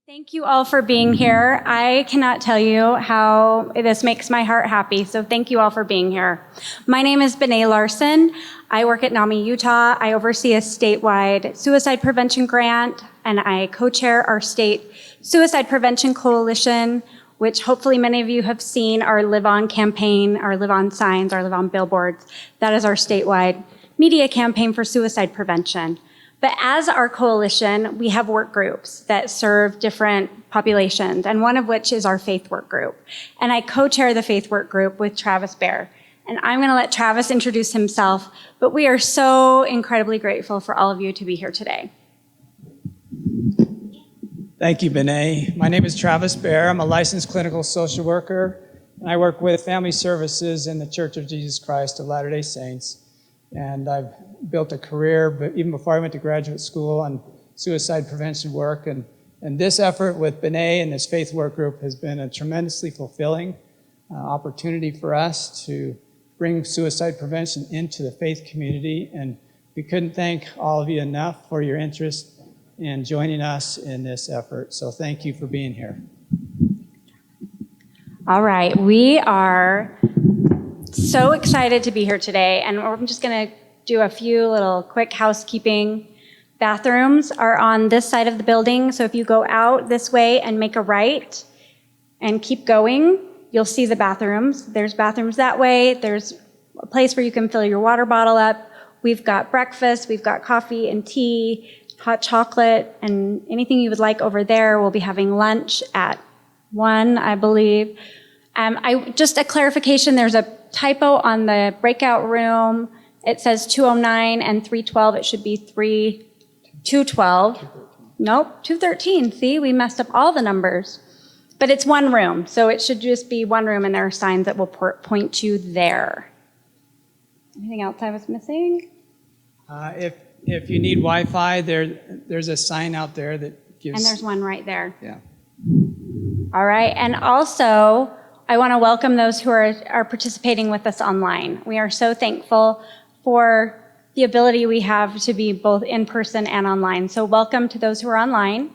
Thank you all for being here. I cannot tell you how this makes my heart happy, so thank you all for being here. My name is Bené Larson. I work at NAMI, Utah. I oversee a statewide suicide prevention grant, and I co-chair our state suicide prevention coalition, which hopefully many of you have seen our Live On campaign, our Live On signs, our Live On billboards. That is our statewide media campaign for suicide prevention. But as our coalition, we have work groups that serve different populations, and one of which is our faith work group. And I co-chair the faith work group with Travis Bear. And I'm going to let Travis introduce himself, but we are so incredibly grateful for all of you to be here today. Thank you, Bené. My name is Travis Bear. I'm a licensed clinical social worker, and I work with family services in the Church of Jesus Christ of Latter-day Saints. And I've built a career, but even before I went to graduate school, on suicide prevention work. And this effort with Bené and this faith work group has been a tremendously fulfilling opportunity for us to bring suicide prevention into the faith community. And we couldn't thank all of you enough for your interest in joining us in this effort. So thank you for being here. All right, we are so excited to be here today, and I'm just going to do a few little quick housekeeping. Bathrooms are on this side of the building, so if you go out this way and make a right and keep going, you'll see the bathrooms. There's bathrooms that way. There's a place where you can fill your water bottle up. We've got breakfast, we've got coffee and tea, hot chocolate, and anything you would like over there. We'll be having lunch at 1, I believe. Just a clarification, there's a typo on the breakout room. It says 209 and 312. It should be 212. Nope, 213. See, we messed up all the numbers. But it's one room, so it should just be one room, and there are signs that will point you there. Anything else I was missing? If you need Wi-Fi, there's a sign out there that gives... And there's one right there. Yeah. All right, and also, I want to welcome those who are participating with us online. We are so thankful for the ability we have to be both in person and online. So welcome to those who are online.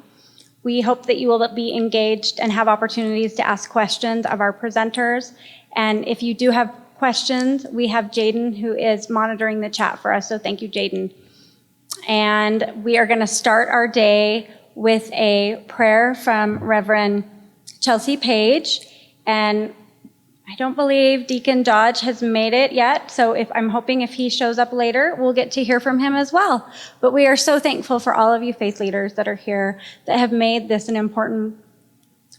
We hope that you will be engaged and have opportunities to ask questions of our presenters. And if you do have questions, we have Jaden who is monitoring the chat for us. So thank you, Jaden. And we are going to start our day with a prayer from Reverend Chelsea Page. And I don't believe Deacon Dodge has made it yet, so I'm hoping if he shows up later, we'll get to hear from him as well. But we are so thankful for all of you faith leaders that are here that have made this an important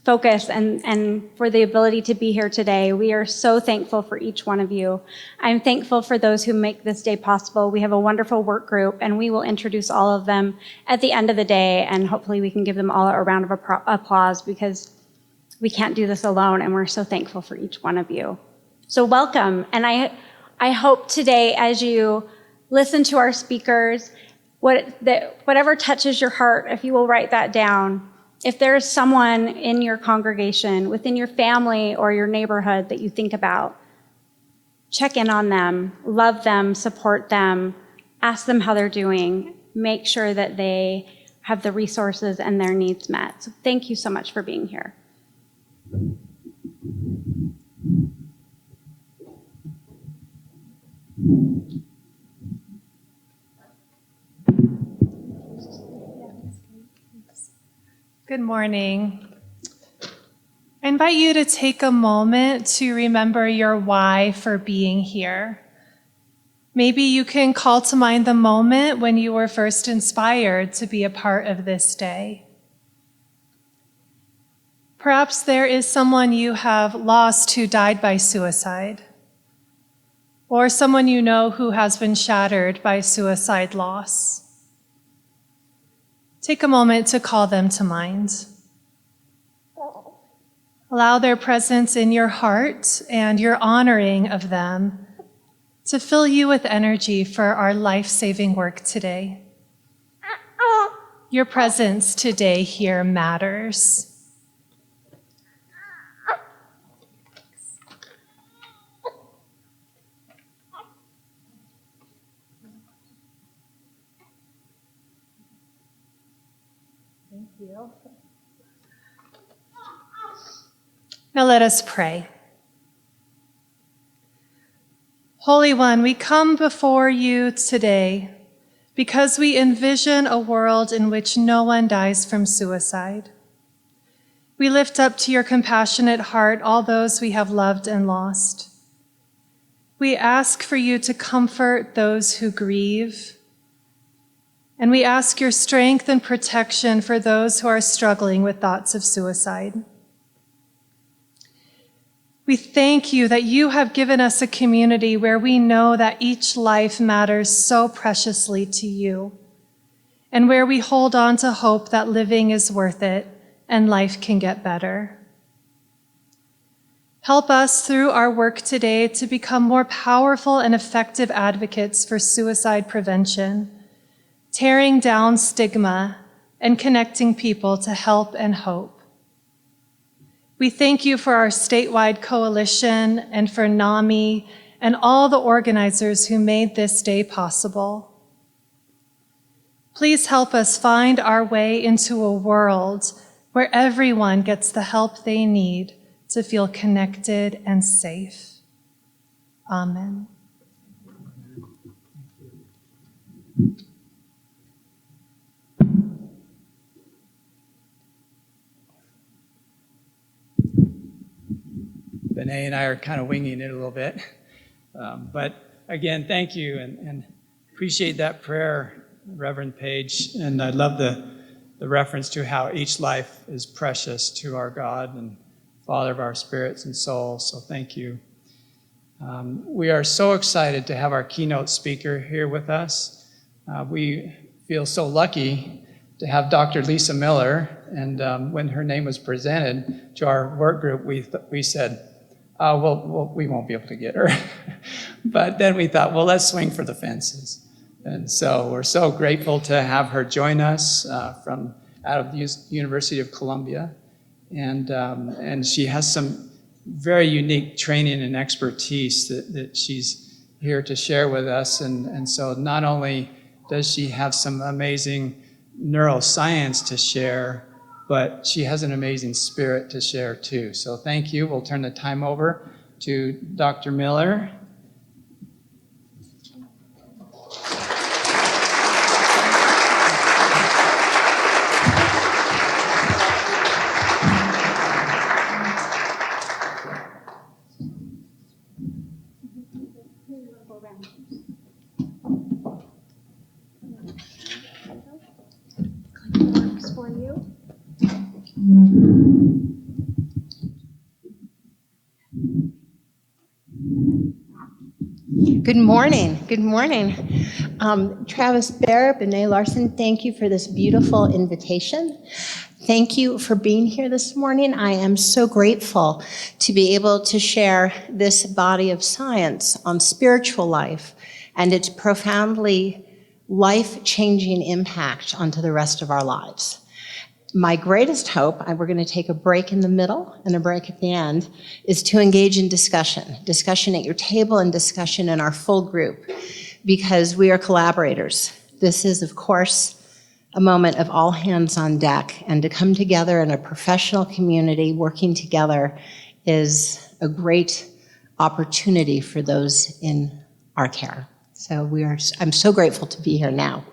focus and for the ability to be here today. We are so thankful for each one of you. I'm thankful for those who make this day possible. We have a wonderful work group, and we will introduce all of them at the end of the day, and hopefully we can give them all a round of applause because we can't do this alone, and we're so thankful for each one of you. So welcome, and I hope today as you listen to our speakers, whatever touches your heart, if you will write that down. If there's someone in your congregation, within your family or your neighborhood that you think about, check in on them, love them, support them, ask them how they're doing, make sure that they have the resources and their needs met. So thank you so much for being here. Good morning. I invite you to take a moment to remember your why for being here. Maybe you can call to mind the moment when you were first inspired to be a part of this day. Perhaps there is someone you have lost who died by suicide, or someone you know who has been shattered by suicide loss. Take a moment to call them to mind. Allow their presence in your heart and your honoring of them to fill you with energy for our life-saving work today. Your presence today here matters. Thank you. Now let us pray. Holy One, we come before you today because we envision a world in which no one dies from suicide. We lift up to your compassionate heart all those we have loved and lost. We ask for you to comfort those who grieve, and we ask your strength and protection for those who are struggling with thoughts of suicide. We thank you that you have given us a community where we know that each life matters so preciously to you, and where we hold on to hope that living is worth it and life can get better. Help us through our work today to become more powerful and effective advocates for suicide prevention, tearing down stigma and connecting people to help and hope. We thank you for our statewide coalition and for NAMI and all the organizers who made this day possible. Please help us find our way into a world where everyone gets the help they need to feel connected and safe. Amen. Benet and I are kind of winging it a little bit. But again, thank you and appreciate that prayer, Reverend Page. And I love the reference to how each life is precious to our God and Father of our spirits and souls. So thank you. We are so excited to have our keynote speaker here with us. We feel so lucky to have Dr. Lisa Miller. And when her name was presented to our work group, we said, well, we won't be able to get her. But then we thought, well, let's swing for the fences. And so we're so grateful to have her join us from out of the University of Columbia. And she has some very unique training and expertise that she's here to share with us. And so not only does she have some amazing neuroscience to share, but she has an amazing spirit to share too. So thank you. We'll turn the time over to Dr. Miller. Good morning. Good morning. Travis Bear, Benet Larson, thank you for this beautiful invitation. Thank you for being here this morning. I am so grateful to be able to share this body of science on spiritual life and its profoundly life-changing impact onto the rest of our lives. My greatest hope, and we're going to take a break in the middle and a break at the end, is to engage in discussion at your table and discussion in our full group, because we are collaborators. This is, of course, a moment of all hands on deck, and to come together in a professional community working together is a great opportunity for those in our care. So I'm so grateful to be here now.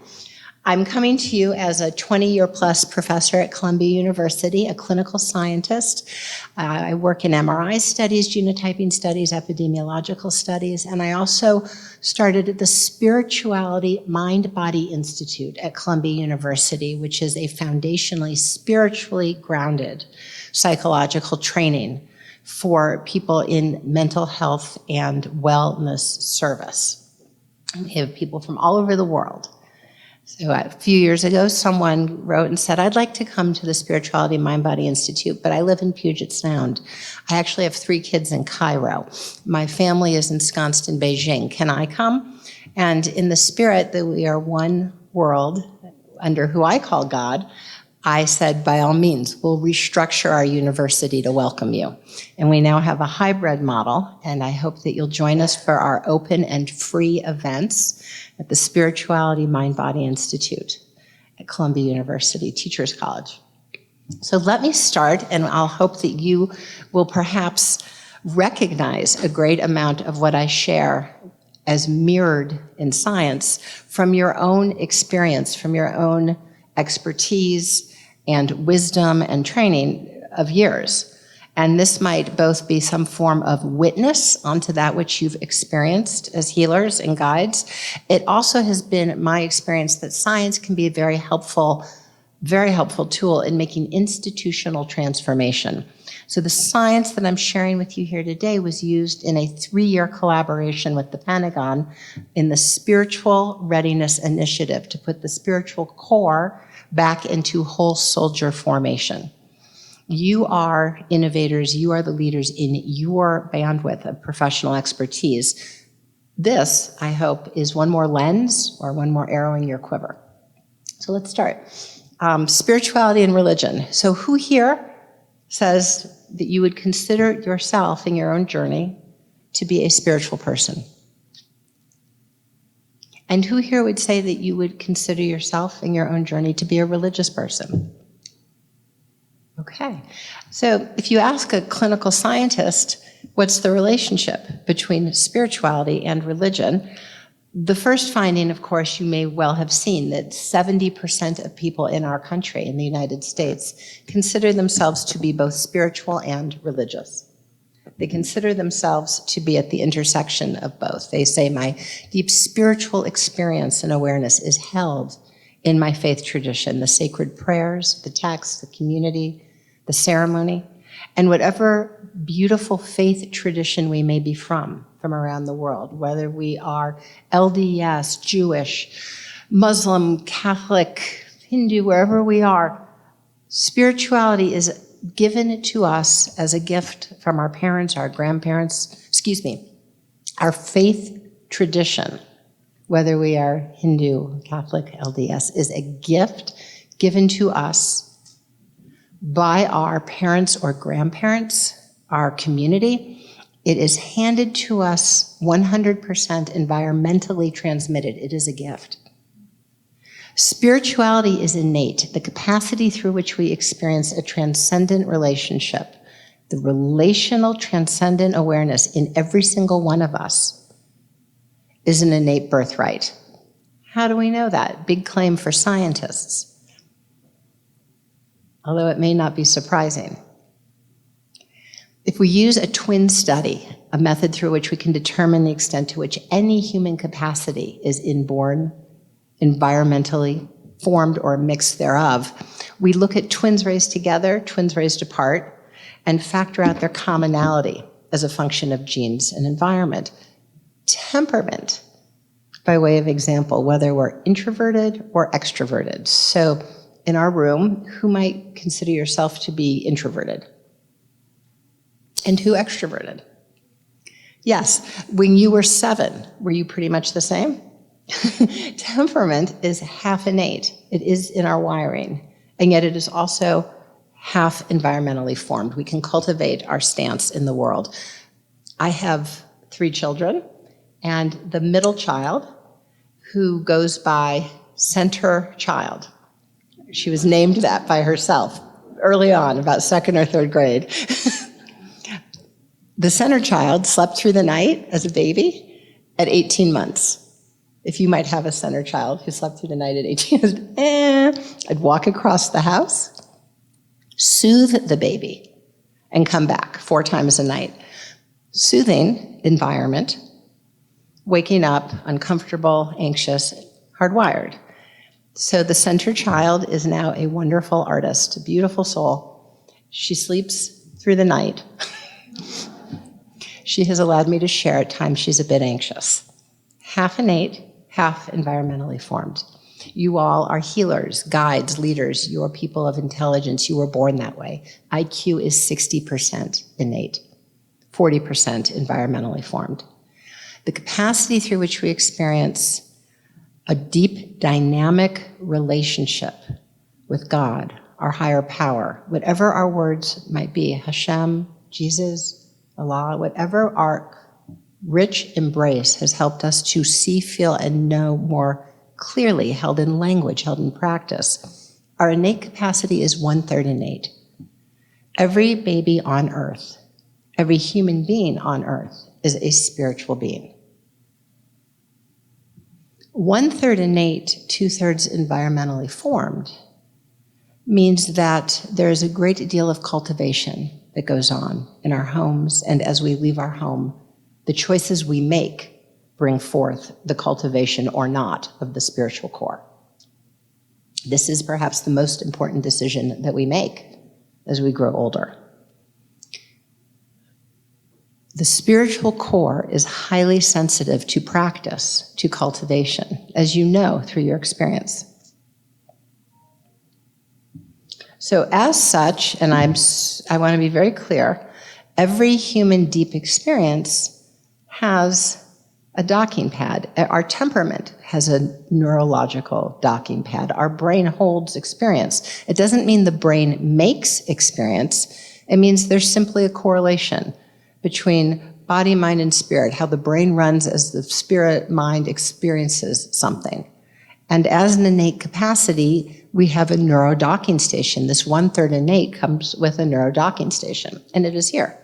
I'm coming to you as a 20-year-plus professor at Columbia University, a clinical scientist. I work in MRI studies, genotyping studies, epidemiological studies, and I also started at the Spirituality Mind-Body Institute at Columbia University, which is a foundationally spiritually grounded psychological training for people in mental health and wellness service. We have people from all over the world. So a few years ago, someone wrote and said, I'd like to come to the Spirituality Mind-Body Institute, but I live in Puget Sound. I actually have 3 kids in Cairo. My family is ensconced in Beijing. Can I come? And in the spirit that we are one world under who I call God, I said, by all means, we'll restructure our university to welcome you. And we now have a hybrid model, and I hope that you'll join us for our open and free events at the Spirituality Mind-Body Institute at Columbia University Teachers College. So let me start, and I'll hope that you will perhaps recognize a great amount of what I share as mirrored in science from your own experience, from your own expertise and wisdom and training of years. And this might both be some form of witness onto that which you've experienced as healers and guides. It also has been my experience that science can be a very helpful tool in making institutional transformation. So the science that I'm sharing with you here today was used in a 3-year collaboration with the Pentagon in the Spiritual Readiness Initiative to put the spiritual core back into whole soldier formation. You are innovators, you are the leaders in your bandwidth of professional expertise. This, I hope, is one more lens or one more arrow in your quiver. So let's start. Spirituality and religion. So who here says that you would consider yourself in your own journey to be a spiritual person? And who here would say that you would consider yourself in your own journey to be a religious person? Okay. So if you ask a clinical scientist, what's the relationship between spirituality and religion? The first finding, of course, you may well have seen that 70% of people in our country, in the United States, consider themselves to be both spiritual and religious. They consider themselves to be at the intersection of both. They say, my deep spiritual experience and awareness is held in my faith tradition, the sacred prayers, the text, the community, the ceremony, and whatever beautiful faith tradition we may be from around the world, whether we are LDS, Jewish, Muslim, Catholic, Hindu, wherever we are, spirituality is given to us as a gift from our parents, our grandparents, our faith tradition, whether we are Hindu, Catholic, LDS, is a gift given to us by our parents or grandparents, our community. It is handed to us 100% environmentally transmitted. It is a gift. Spirituality is innate, the capacity through which we experience a transcendent relationship, the relational transcendent awareness in every single one of us is an innate birthright. How do we know that? Big claim for scientists, although it may not be surprising. If we use a twin study, a method through which we can determine the extent to which any human capacity is inborn, environmentally formed, or a mix thereof, we look at twins raised together, twins raised apart, and factor out their commonality as a function of genes and environment. Temperament, by way of example, whether we're introverted or extroverted. So in our room, who might consider yourself to be introverted? And who extroverted? Yes, when you were 7, were you pretty much the same? Temperament is half innate. It is in our wiring, and yet it is also half environmentally formed. We can cultivate our stance in the world. I have 3 children, and the middle child, who goes by Center Child, she was named that by herself early on, about 2nd or 3rd grade. The center child slept through the night as a baby at 18 months. If you might have a center child who slept through the night at 18 months, I'd walk across the house, soothe the baby, and come back 4 times a night. Soothing environment, waking up uncomfortable, anxious, hardwired. So the center child is now a wonderful artist, a beautiful soul. She sleeps through the night. She has allowed me to share at times she's a bit anxious. Half innate, half environmentally formed. You all are healers, guides, leaders. You are people of intelligence. You were born that way. IQ is 60% innate, 40% environmentally formed. The capacity through which we experience a deep, dynamic relationship with God, our higher power, whatever our words might be, Hashem, Jesus, Allah, whatever our rich embrace has helped us to see, feel, and know more clearly, held in language, held in practice. Our innate capacity is 1/3 innate. Every baby on earth, every human being on earth is a spiritual being. 1/3 innate, 2/3 environmentally formed means that there is a great deal of cultivation that goes on in our homes, and as we leave our home, the choices we make bring forth the cultivation or not of the spiritual core. This is perhaps the most important decision that we make as we grow older. The spiritual core is highly sensitive to practice, to cultivation, as you know through your experience. So as such, and I want to be very clear, every human deep experience has a docking pad. Our temperament has a neurological docking pad. Our brain holds experience. It doesn't mean the brain makes experience. It means there's simply a correlation between body, mind, and spirit, how the brain runs as the spirit mind experiences something. And as an innate capacity, we have a neurodocking station. This 1/3 innate comes with a neurodocking station, and it is here.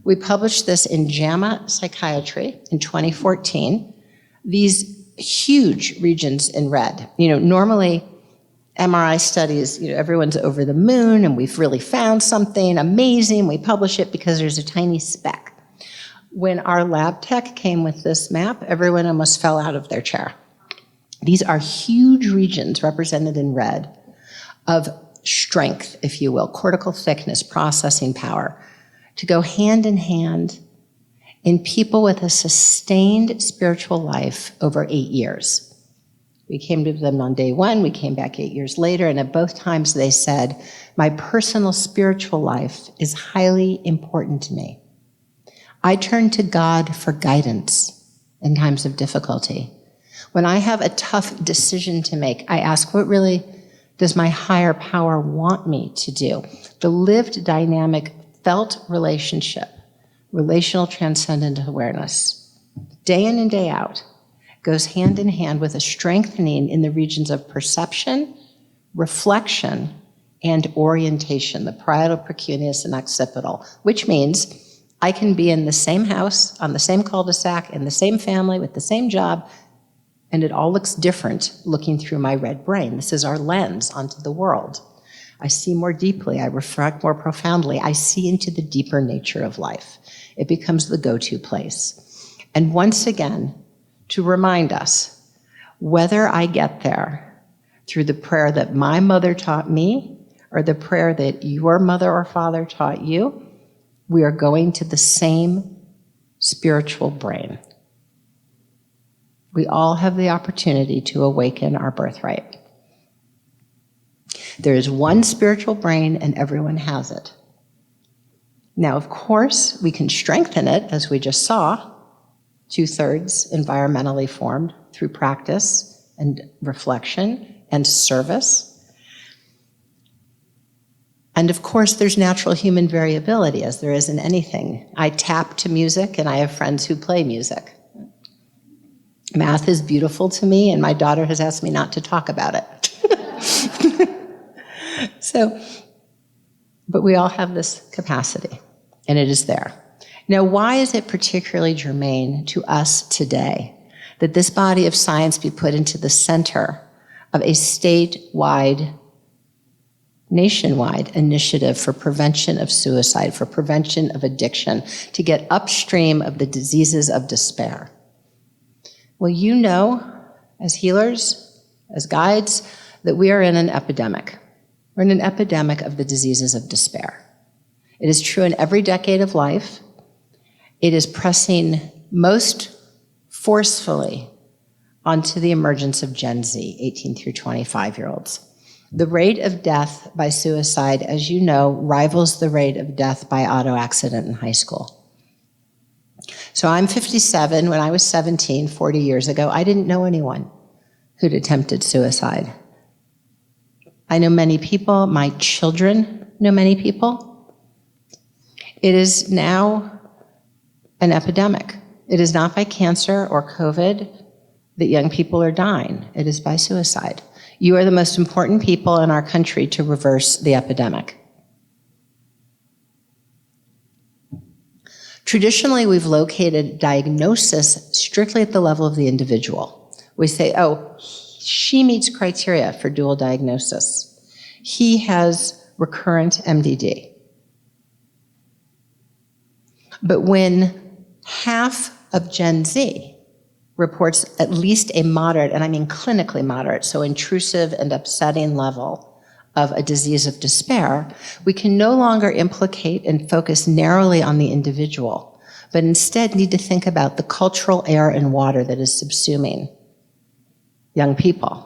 We published this in JAMA Psychiatry in 2014. These huge regions in red. Normally MRI studies, everyone's over the moon and we've really found something amazing. We publish it because there's a tiny speck. When our lab tech came with this map, everyone almost fell out of their chair. These are huge regions represented in red of strength, if you will, cortical thickness, processing power, to go hand in hand in people with a sustained spiritual life over 8 years. We came to them on day 1, we came back 8 years later, and at both times they said, my personal spiritual life is highly important to me. I turn to God for guidance in times of difficulty. When I have a tough decision to make, I ask, what really does my higher power want me to do? The lived, dynamic, felt relationship, relational transcendent awareness, day in and day out, goes hand in hand with a strengthening in the regions of perception, reflection, and orientation, the parietal, precuneus, and occipital, which means I can be in the same house, on the same cul-de-sac, in the same family, with the same job, and it all looks different looking through my red brain. This is our lens onto the world. I see more deeply, I reflect more profoundly, I see into the deeper nature of life. It becomes the go-to place. And once again, to remind us, whether I get there through the prayer that my mother taught me or the prayer that your mother or father taught you, we are going to the same spiritual brain. We all have the opportunity to awaken our birthright. There is one spiritual brain and everyone has it. Now, of course, we can strengthen it, as we just saw, 2/3 environmentally formed through practice and reflection and service. And of course, there's natural human variability, as there is in anything. I tap to music, and I have friends who play music. Math is beautiful to me, and my daughter has asked me not to talk about it. But we all have this capacity, and it is there. Now, why is it particularly germane to us today that this body of science be put into the center of a statewide, nationwide initiative for prevention of suicide, for prevention of addiction, to get upstream of the diseases of despair? Well, you know, as healers, as guides, that we are in an epidemic. We're in an epidemic of the diseases of despair. It is true in every decade of life. It is pressing most forcefully onto the emergence of Gen Z, 18 through 25-year-olds. The rate of death by suicide, as you know, rivals the rate of death by auto accident in high school. So I'm 57. When I was 17, 40 years ago, I didn't know anyone who'd attempted suicide. I know many people. My children know many people. It is now an epidemic. It is not by cancer or COVID that young people are dying. It is by suicide. You are the most important people in our country to reverse the epidemic. Traditionally, we've located diagnosis strictly at the level of the individual. We say, oh, she meets criteria for dual diagnosis. He has recurrent MDD. But when half of Gen Z reports at least a moderate, and I mean clinically moderate, so intrusive and upsetting level of a disease of despair, we can no longer implicate and focus narrowly on the individual, but instead need to think about the cultural air and water that is subsuming young people.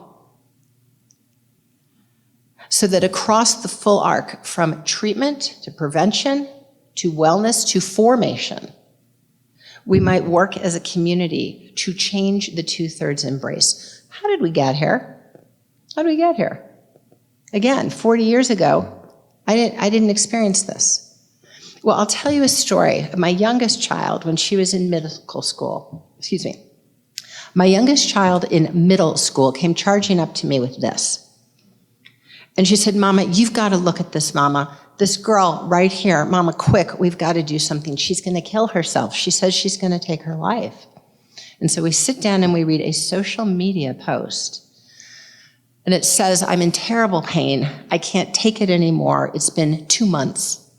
So that across the full arc, from treatment to prevention to wellness to formation, we might work as a community to change the two-thirds embrace. How did we get here? How did we get here? Again, 40 years ago, I didn't experience this. Well, I'll tell you a story of my youngest child when she was in middle school. My youngest child in middle school came charging up to me with this. And she said, Mama, you've got to look at this, Mama. This girl right here, Mama, quick, we've got to do something. She's going to kill herself. She says she's going to take her life. And so we sit down and we read a social media post. And it says, I'm in terrible pain. I can't take it anymore. It's been 2 months.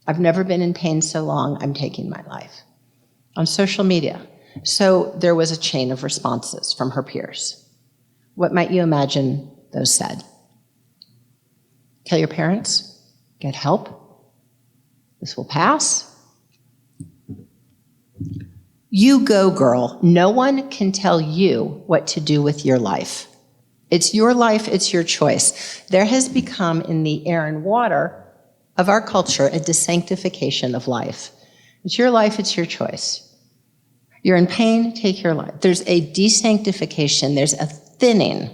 I've never been in pain so long. I'm taking my life. On social media. So there was a chain of responses from her peers. What might you imagine those said? Kill your parents? Get help? This will pass? You go, girl. No one can tell you what to do with your life. It's your life, it's your choice. There has become in the air and water of our culture a desanctification of life. It's your life, it's your choice. You're in pain, take your life. There's a desanctification, there's a thinning.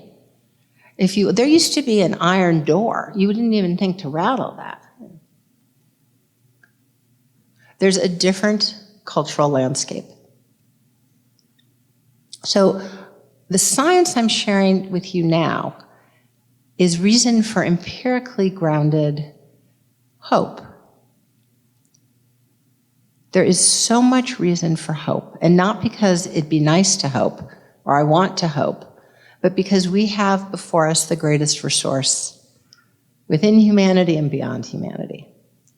There used to be an iron door. You didn't even think to rattle that. There's a different cultural landscape. So the science I'm sharing with you now is reason for empirically grounded hope. There is so much reason for hope, and not because it'd be nice to hope, or I want to hope, but because we have before us the greatest resource within humanity and beyond humanity,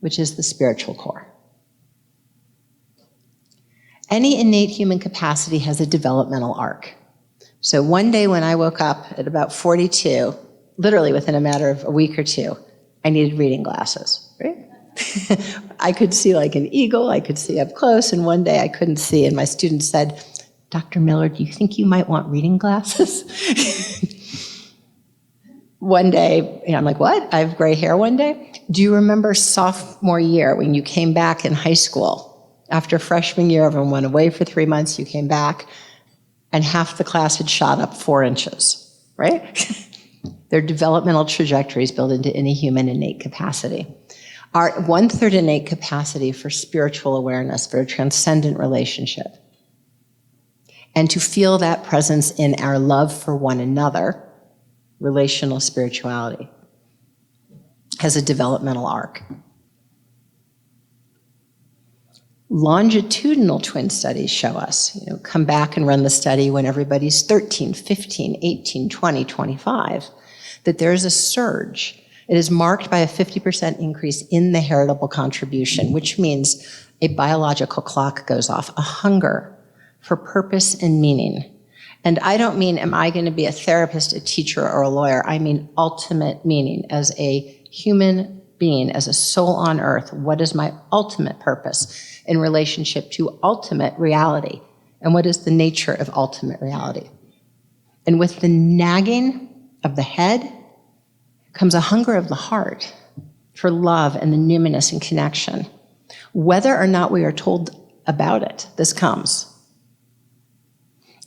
which is the spiritual core. Any innate human capacity has a developmental arc. So one day when I woke up at about 42, literally within a matter of a week or two, I needed reading glasses, right? I could see like an eagle, I could see up close, and one day I couldn't see, and my student said, Dr. Miller, do you think you might want reading glasses? One day, I'm like, what? I have gray hair one day? Do you remember sophomore year when you came back in high school? After freshman year, everyone went away for 3 months, you came back, and half the class had shot up 4 inches, right? Their developmental trajectories built into any human innate capacity. Our 1/3 innate capacity for spiritual awareness, for a transcendent relationship, and to feel that presence in our love for one another, relational spirituality, has a developmental arc. Longitudinal twin studies show us, come back and run the study when everybody's 13, 15, 18, 20, 25, that there is a surge. It is marked by a 50% increase in the heritable contribution, which means a biological clock goes off, a hunger for purpose and meaning. And I don't mean, am I going to be a therapist, a teacher, or a lawyer? I mean ultimate meaning. As a human being, as a soul on earth, what is my ultimate purpose in relationship to ultimate reality? And what is the nature of ultimate reality? And with the nagging of the head comes a hunger of the heart for love and the numinous and connection. Whether or not we are told about it, this comes.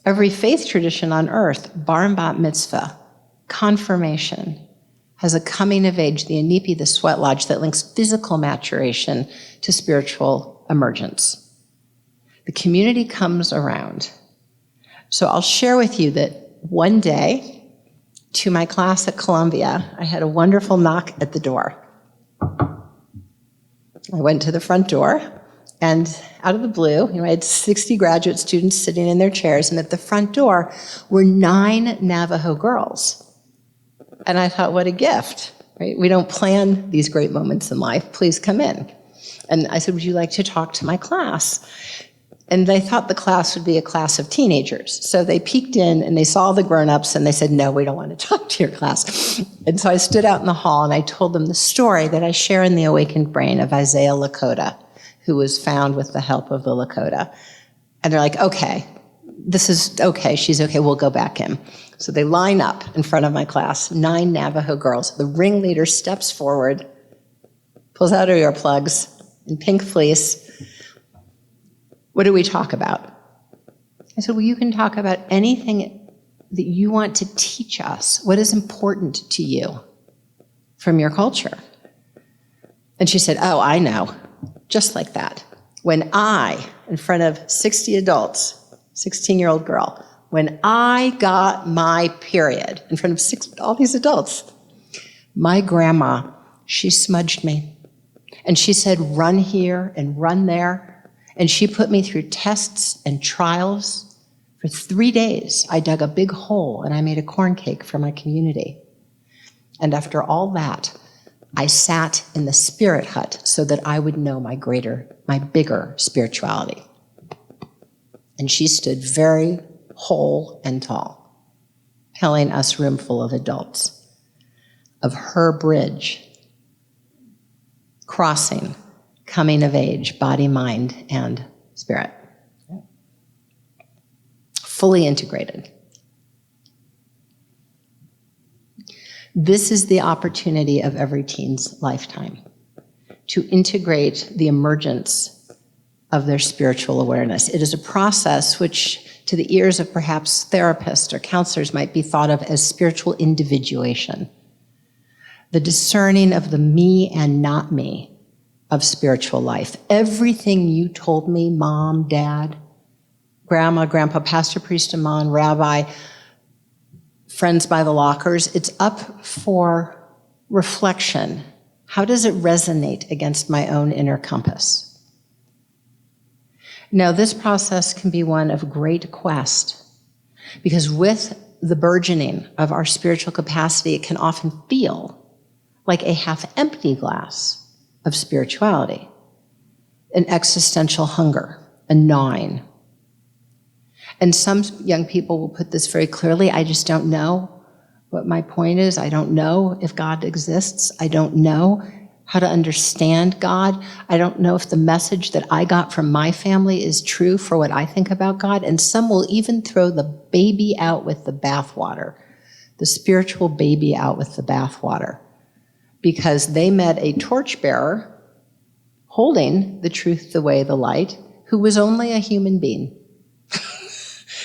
Every faith tradition on earth, bar and bat mitzvah, confirmation, has a coming of age, the inipi, the sweat lodge, that links physical maturation to spiritual emergence. The community comes around. So I'll share with you that one day, to my class at Columbia, I had a wonderful knock at the door. I went to the front door, and out of the blue, I had 60 graduate students sitting in their chairs, and at the front door were 9 Navajo girls. And I thought, what a gift, right? We don't plan these great moments in life. Please come in. And I said, would you like to talk to my class? And they thought the class would be a class of teenagers. So they peeked in and they saw the grown-ups and they said, no, we don't want to talk to your class. And so I stood out in the hall and I told them the story that I share in The Awakened Brain of Isaiah Lakota, who was found with the help of the Lakota. And they're like, okay, this is okay, she's okay, we'll go back in. So they line up in front of my class, 9 Navajo girls. The ringleader steps forward, pulls out her earplugs in pink fleece. What do we talk about? I said, well, you can talk about anything that you want to teach us. What is important to you from your culture? And she said, oh, I know. Just like that. When I, in front of 60 adults, 16-year-old girl, when I got my period in front of all these adults, my grandma, she smudged me. And she said, run here and run there. And she put me through tests and trials. For 3 days, I dug a big hole and I made a corn cake for my community. And after all that, I sat in the spirit hut so that I would know my bigger spirituality. And she stood very whole and tall, telling us roomful of adults of her bridge, crossing, coming of age, body, mind, and spirit. Fully integrated. This is the opportunity of every teen's lifetime, to integrate the emergence of their spiritual awareness. It is a process which, to the ears of perhaps therapists or counselors, might be thought of as spiritual individuation. The discerning of the me and not me of spiritual life. Everything you told me, mom, dad, grandma, grandpa, pastor, priest, imam, rabbi, friends by the lockers, it's up for reflection. How does it resonate against my own inner compass? Now, this process can be one of great quest, because with the burgeoning of our spiritual capacity, it can often feel like a half-empty glass of spirituality, an existential hunger, a gnawing. And some young people will put this very clearly, I just don't know what my point is. I don't know if God exists. I don't know how to understand God. I don't know if the message that I got from my family is true for what I think about God. And some will even throw the baby out with the bathwater, the spiritual baby out with the bathwater, because they met a torchbearer holding the truth, the way, the light, who was only a human being.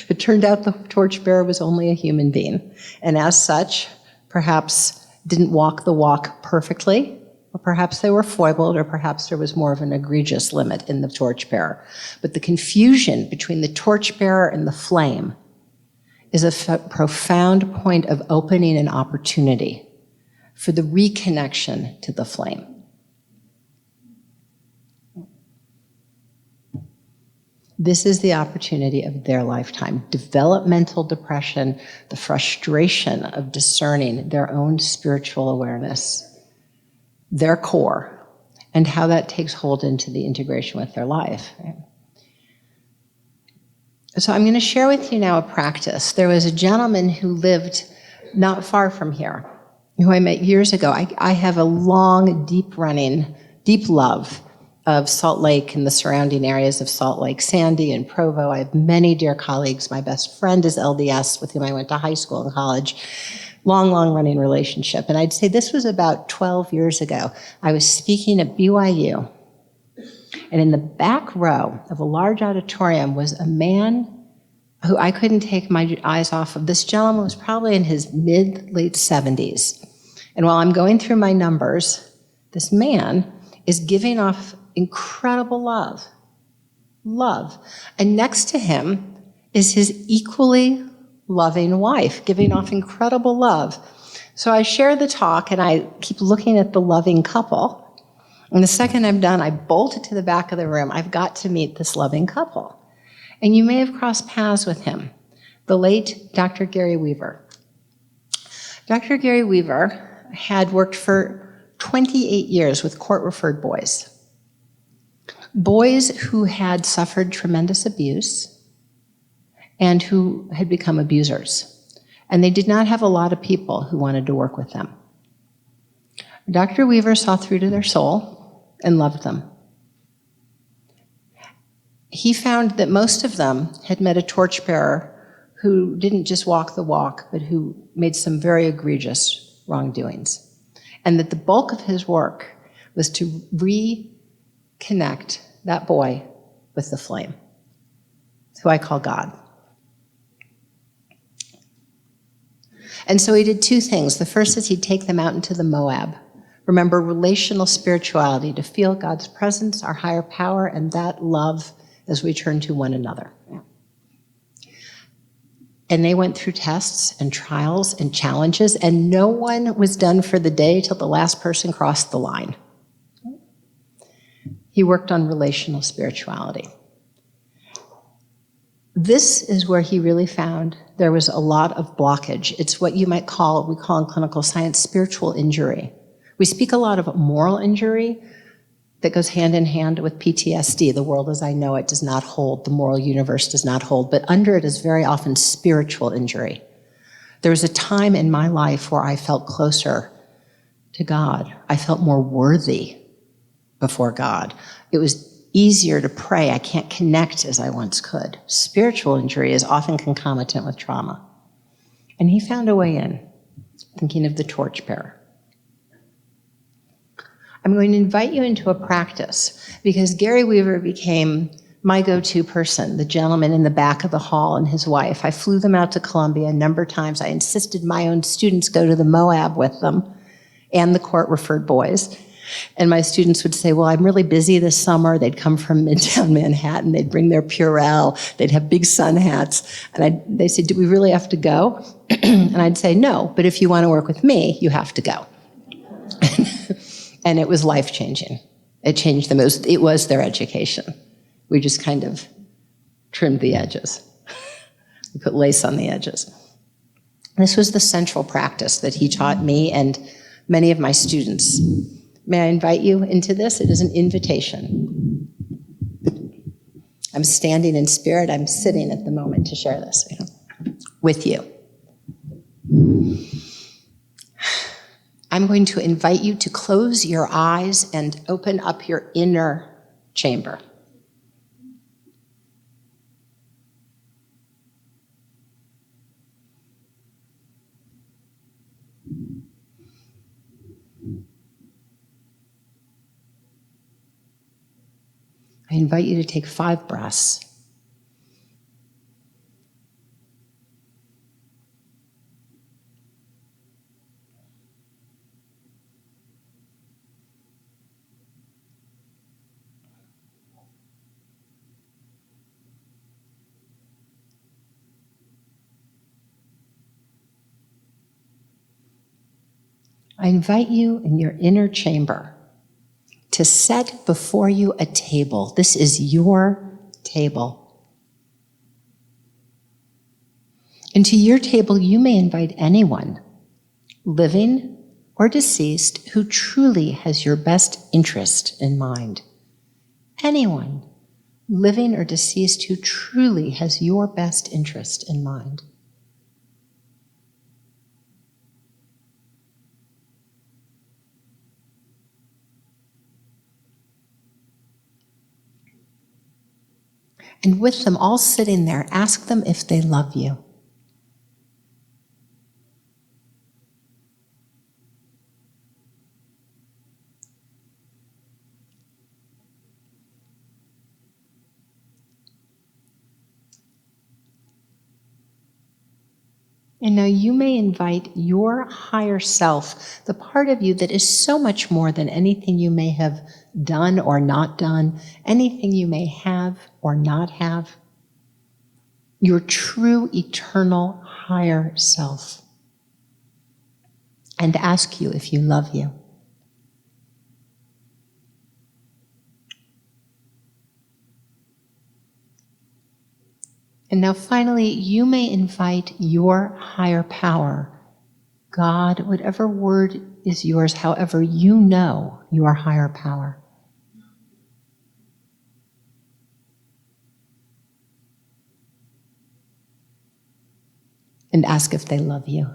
It turned out the torchbearer was only a human being, and as such, perhaps didn't walk the walk perfectly, or perhaps they were foibled, or perhaps there was more of an egregious limit in the torchbearer. But the confusion between the torchbearer and the flame is a profound point of opening an opportunity for the reconnection to the flame. This is the opportunity of their lifetime. Developmental depression, the frustration of discerning their own spiritual awareness, their core, and how that takes hold into the integration with their life. So I'm going to share with you now a practice. There was a gentleman who lived not far from here, who I met years ago. I have a long, deep love of Salt Lake and the surrounding areas of Salt Lake, Sandy and Provo. I have many dear colleagues. My best friend is LDS, with whom I went to high school and college. Long running relationship. And I'd say this was about 12 years ago. I was speaking at BYU, and in the back row of a large auditorium was a man who I couldn't take my eyes off of. This gentleman was probably in his late 70s. And while I'm going through my numbers, this man is giving off incredible love. And next to him is his equally loving wife, giving off incredible love. So I share the talk and I keep looking at the loving couple. And the second I'm done, I bolt it to the back of the room. I've got to meet this loving couple. And you may have crossed paths with him, the late Dr. Gary Weaver. Dr. Gary Weaver had worked for 28 years with court-referred boys. Boys who had suffered tremendous abuse and who had become abusers. And they did not have a lot of people who wanted to work with them. Dr. Weaver saw through to their soul and loved them. He found that most of them had met a torchbearer who didn't just walk the walk, but who made some very egregious wrongdoings. And that the bulk of his work was to reconnect that boy with the flame, who I call God. And so he did two things. The first is he'd take them out into the Moab. Remember, relational spirituality, to feel God's presence, our higher power, and that love as we turn to one another. And they went through tests and trials and challenges, and no one was done for the day till the last person crossed the line. He worked on relational spirituality. This is where he really found there was a lot of blockage. It's what you might call, we call in clinical science, spiritual injury. We speak a lot of moral injury that goes hand in hand with PTSD. The world as I know it does not hold, the moral universe does not hold, but under it is very often spiritual injury. There was a time in my life where I felt closer to God. I felt more worthy before God. It was easier to pray. I can't connect as I once could. Spiritual injury is often concomitant with trauma. And he found a way in, thinking of the torchbearer. I'm going to invite you into a practice because Gary Weaver became my go-to person, the gentleman in the back of the hall and his wife. I flew them out to Columbia a number of times. I insisted my own students go to the Moab with them and the court-referred boys. And my students would say, well, I'm really busy this summer. They'd come from Midtown Manhattan. They'd bring their Purell. They'd have big sun hats. And they said, do we really have to go? And I'd say, no, but if you want to work with me, you have to go. And it was life-changing. It changed them. It was their education. We just kind of trimmed the edges. We put lace on the edges. This was the central practice that he taught me and many of my students. May I invite you into this? It is an invitation. I'm standing in spirit. I'm sitting at the moment to share this with you. I'm going to invite you to close your eyes and open up your inner chamber. I invite you to take 5 breaths. I invite you in your inner chamber to set before you a table. This is your table. And to your table, you may invite anyone, living or deceased, who truly has your best interest in mind. Anyone, living or deceased, who truly has your best interest in mind. And with them all sitting there, ask them if they love you. And now you may invite your higher self, the part of you that is so much more than anything you may have done or not done, anything you may have or not have. your true, eternal, higher self, and ask you if you love you. And now finally, you may invite your higher power, God, whatever word is yours, however you know your higher power. And ask if they love you.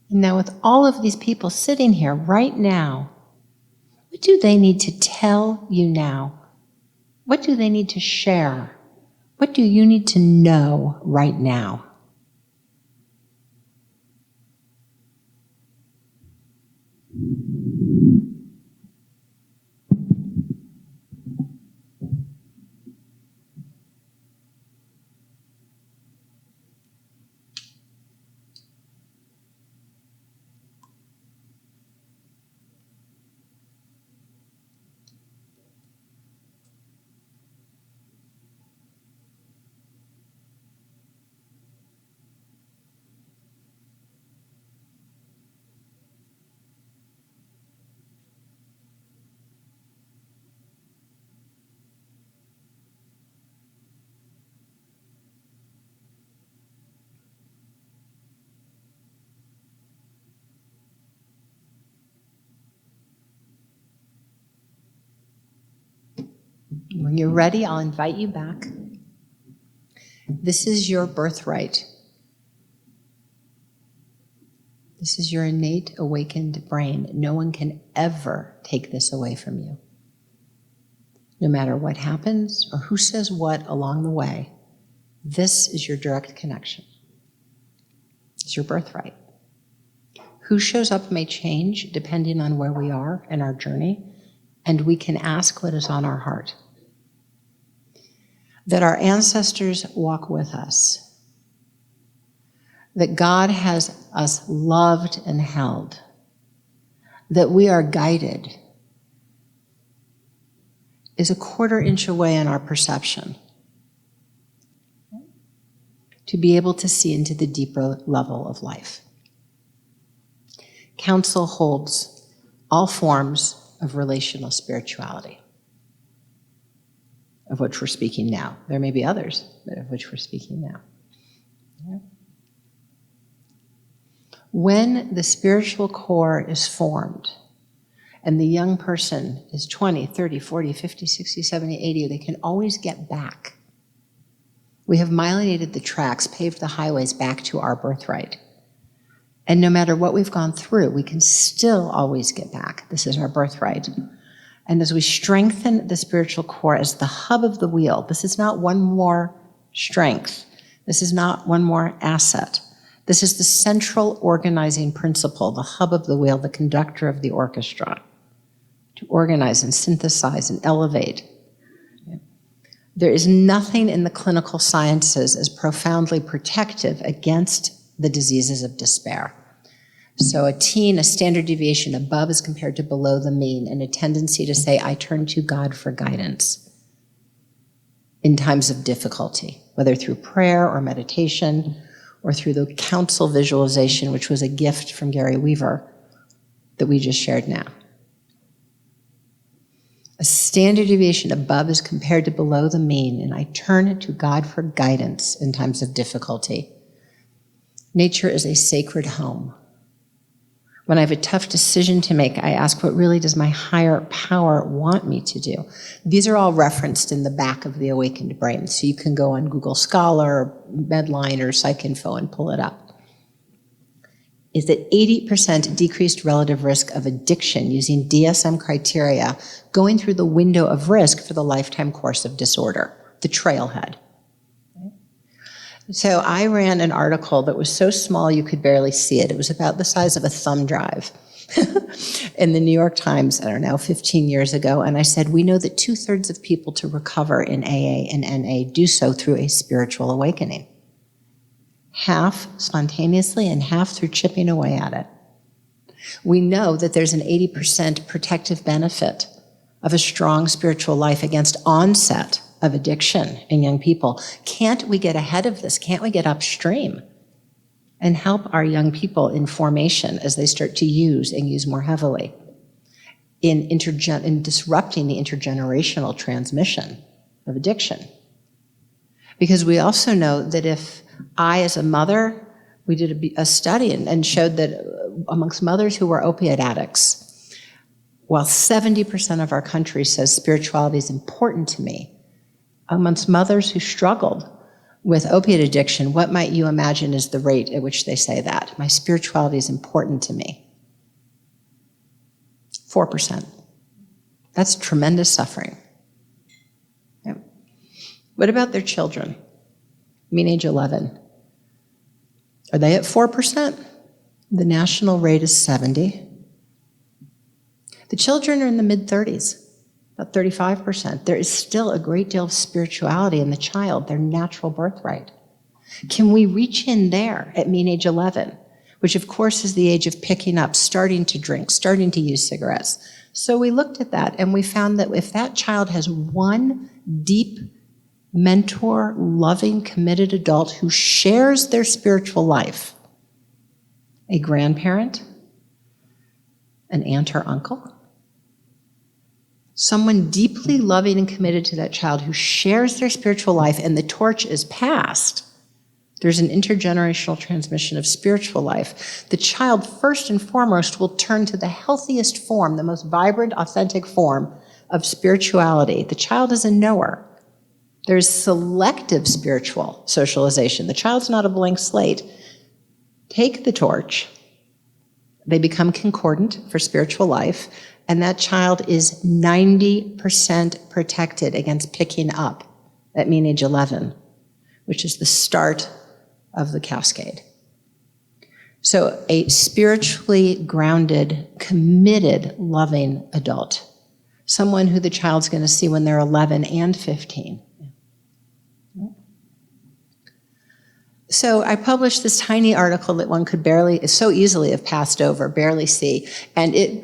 And now with all of these people sitting here right now, what do they need to tell you now? What do they need to share? What do you need to know right now? When you're ready, I'll invite you back. This is your birthright. This is your innate awakened brain. No one can ever take this away from you. No matter what happens or who says what along the way, this is your direct connection. It's your birthright. Who shows up may change depending on where we are in our journey, and we can ask what is on our heart. That our ancestors walk with us, that God has us loved and held, that we are guided, is a quarter-inch away in our perception to be able to see into the deeper level of life. Council holds all forms of relational spirituality, of which we're speaking now. There may be others, but of which we're speaking now. Yeah. When the spiritual core is formed, and the young person is 20, 30, 40, 50, 60, 70, 80, they can always get back. We have myelinated the tracks, paved the highways back to our birthright. And no matter what we've gone through, we can still always get back. This is our birthright. And as we strengthen the spiritual core as the hub of the wheel, this is not one more strength. This is not one more asset. This is the central organizing principle, the hub of the wheel, the conductor of the orchestra, to organize and synthesize and elevate. There is nothing in the clinical sciences as profoundly protective against the diseases of despair. So a teen, a standard deviation above as compared to below the mean, and a tendency to say, I turn to God for guidance in times of difficulty, whether through prayer or meditation or through the council visualization, which was a gift from Gary Weaver that we just shared now. A standard deviation above is compared to below the mean, and I turn to God for guidance in times of difficulty. Nature is a sacred home. When I have a tough decision to make, I ask, what really does my higher power want me to do? These are all referenced in the back of the Awakened Brain, so you can go on Google Scholar, or Medline, or PsycInfo and pull it up. Is that 80% decreased relative risk of addiction using DSM criteria going through the window of risk for the lifetime course of disorder, the trailhead. So I ran an article that was so small you could barely see it. It was about the size of a thumb drive in the New York Times, I don't know, 15 years ago. And I said, we know that 2/3 of people to recover in AA and NA do so through a spiritual awakening. Half spontaneously and half through chipping away at it. We know that there's an 80% protective benefit of a strong spiritual life against onset of addiction in young people. Can't we get ahead of this? Can't we get upstream and help our young people in formation as they start to use and use more heavily in disrupting the intergenerational transmission of addiction? Because we also know that if I, as a mother, we did a study and showed that amongst mothers who were opiate addicts, while 70% of our country says spirituality is important to me, amongst mothers who struggled with opiate addiction, what might you imagine is the rate at which they say that? My spirituality is important to me. 4%. That's tremendous suffering. Yeah. What about their children? Mean age 11. Are they at 4%? The national rate is 70. The children are in the mid-30s, about 35%. There is still a great deal of spirituality in the child, their natural birthright. Can we reach in there at mean age 11, which of course is the age of picking up, starting to drink, starting to use cigarettes? So we looked at that and we found that if that child has one deep mentor, loving, committed adult who shares their spiritual life, a grandparent, an aunt or uncle, someone deeply loving and committed to that child who shares their spiritual life and the torch is passed, there's an intergenerational transmission of spiritual life. The child, first and foremost, will turn to the healthiest form, the most vibrant, authentic form of spirituality. The child is a knower. There's selective spiritual socialization. The child's not a blank slate. Take the torch. They become concordant for spiritual life, and that child is 90% protected against picking up at mean age 11, which is the start of the cascade. So a spiritually grounded, committed, loving adult, someone who the child's going to see when they're 11 and 15. So I published this tiny article that one could so easily have passed over, barely see, and it,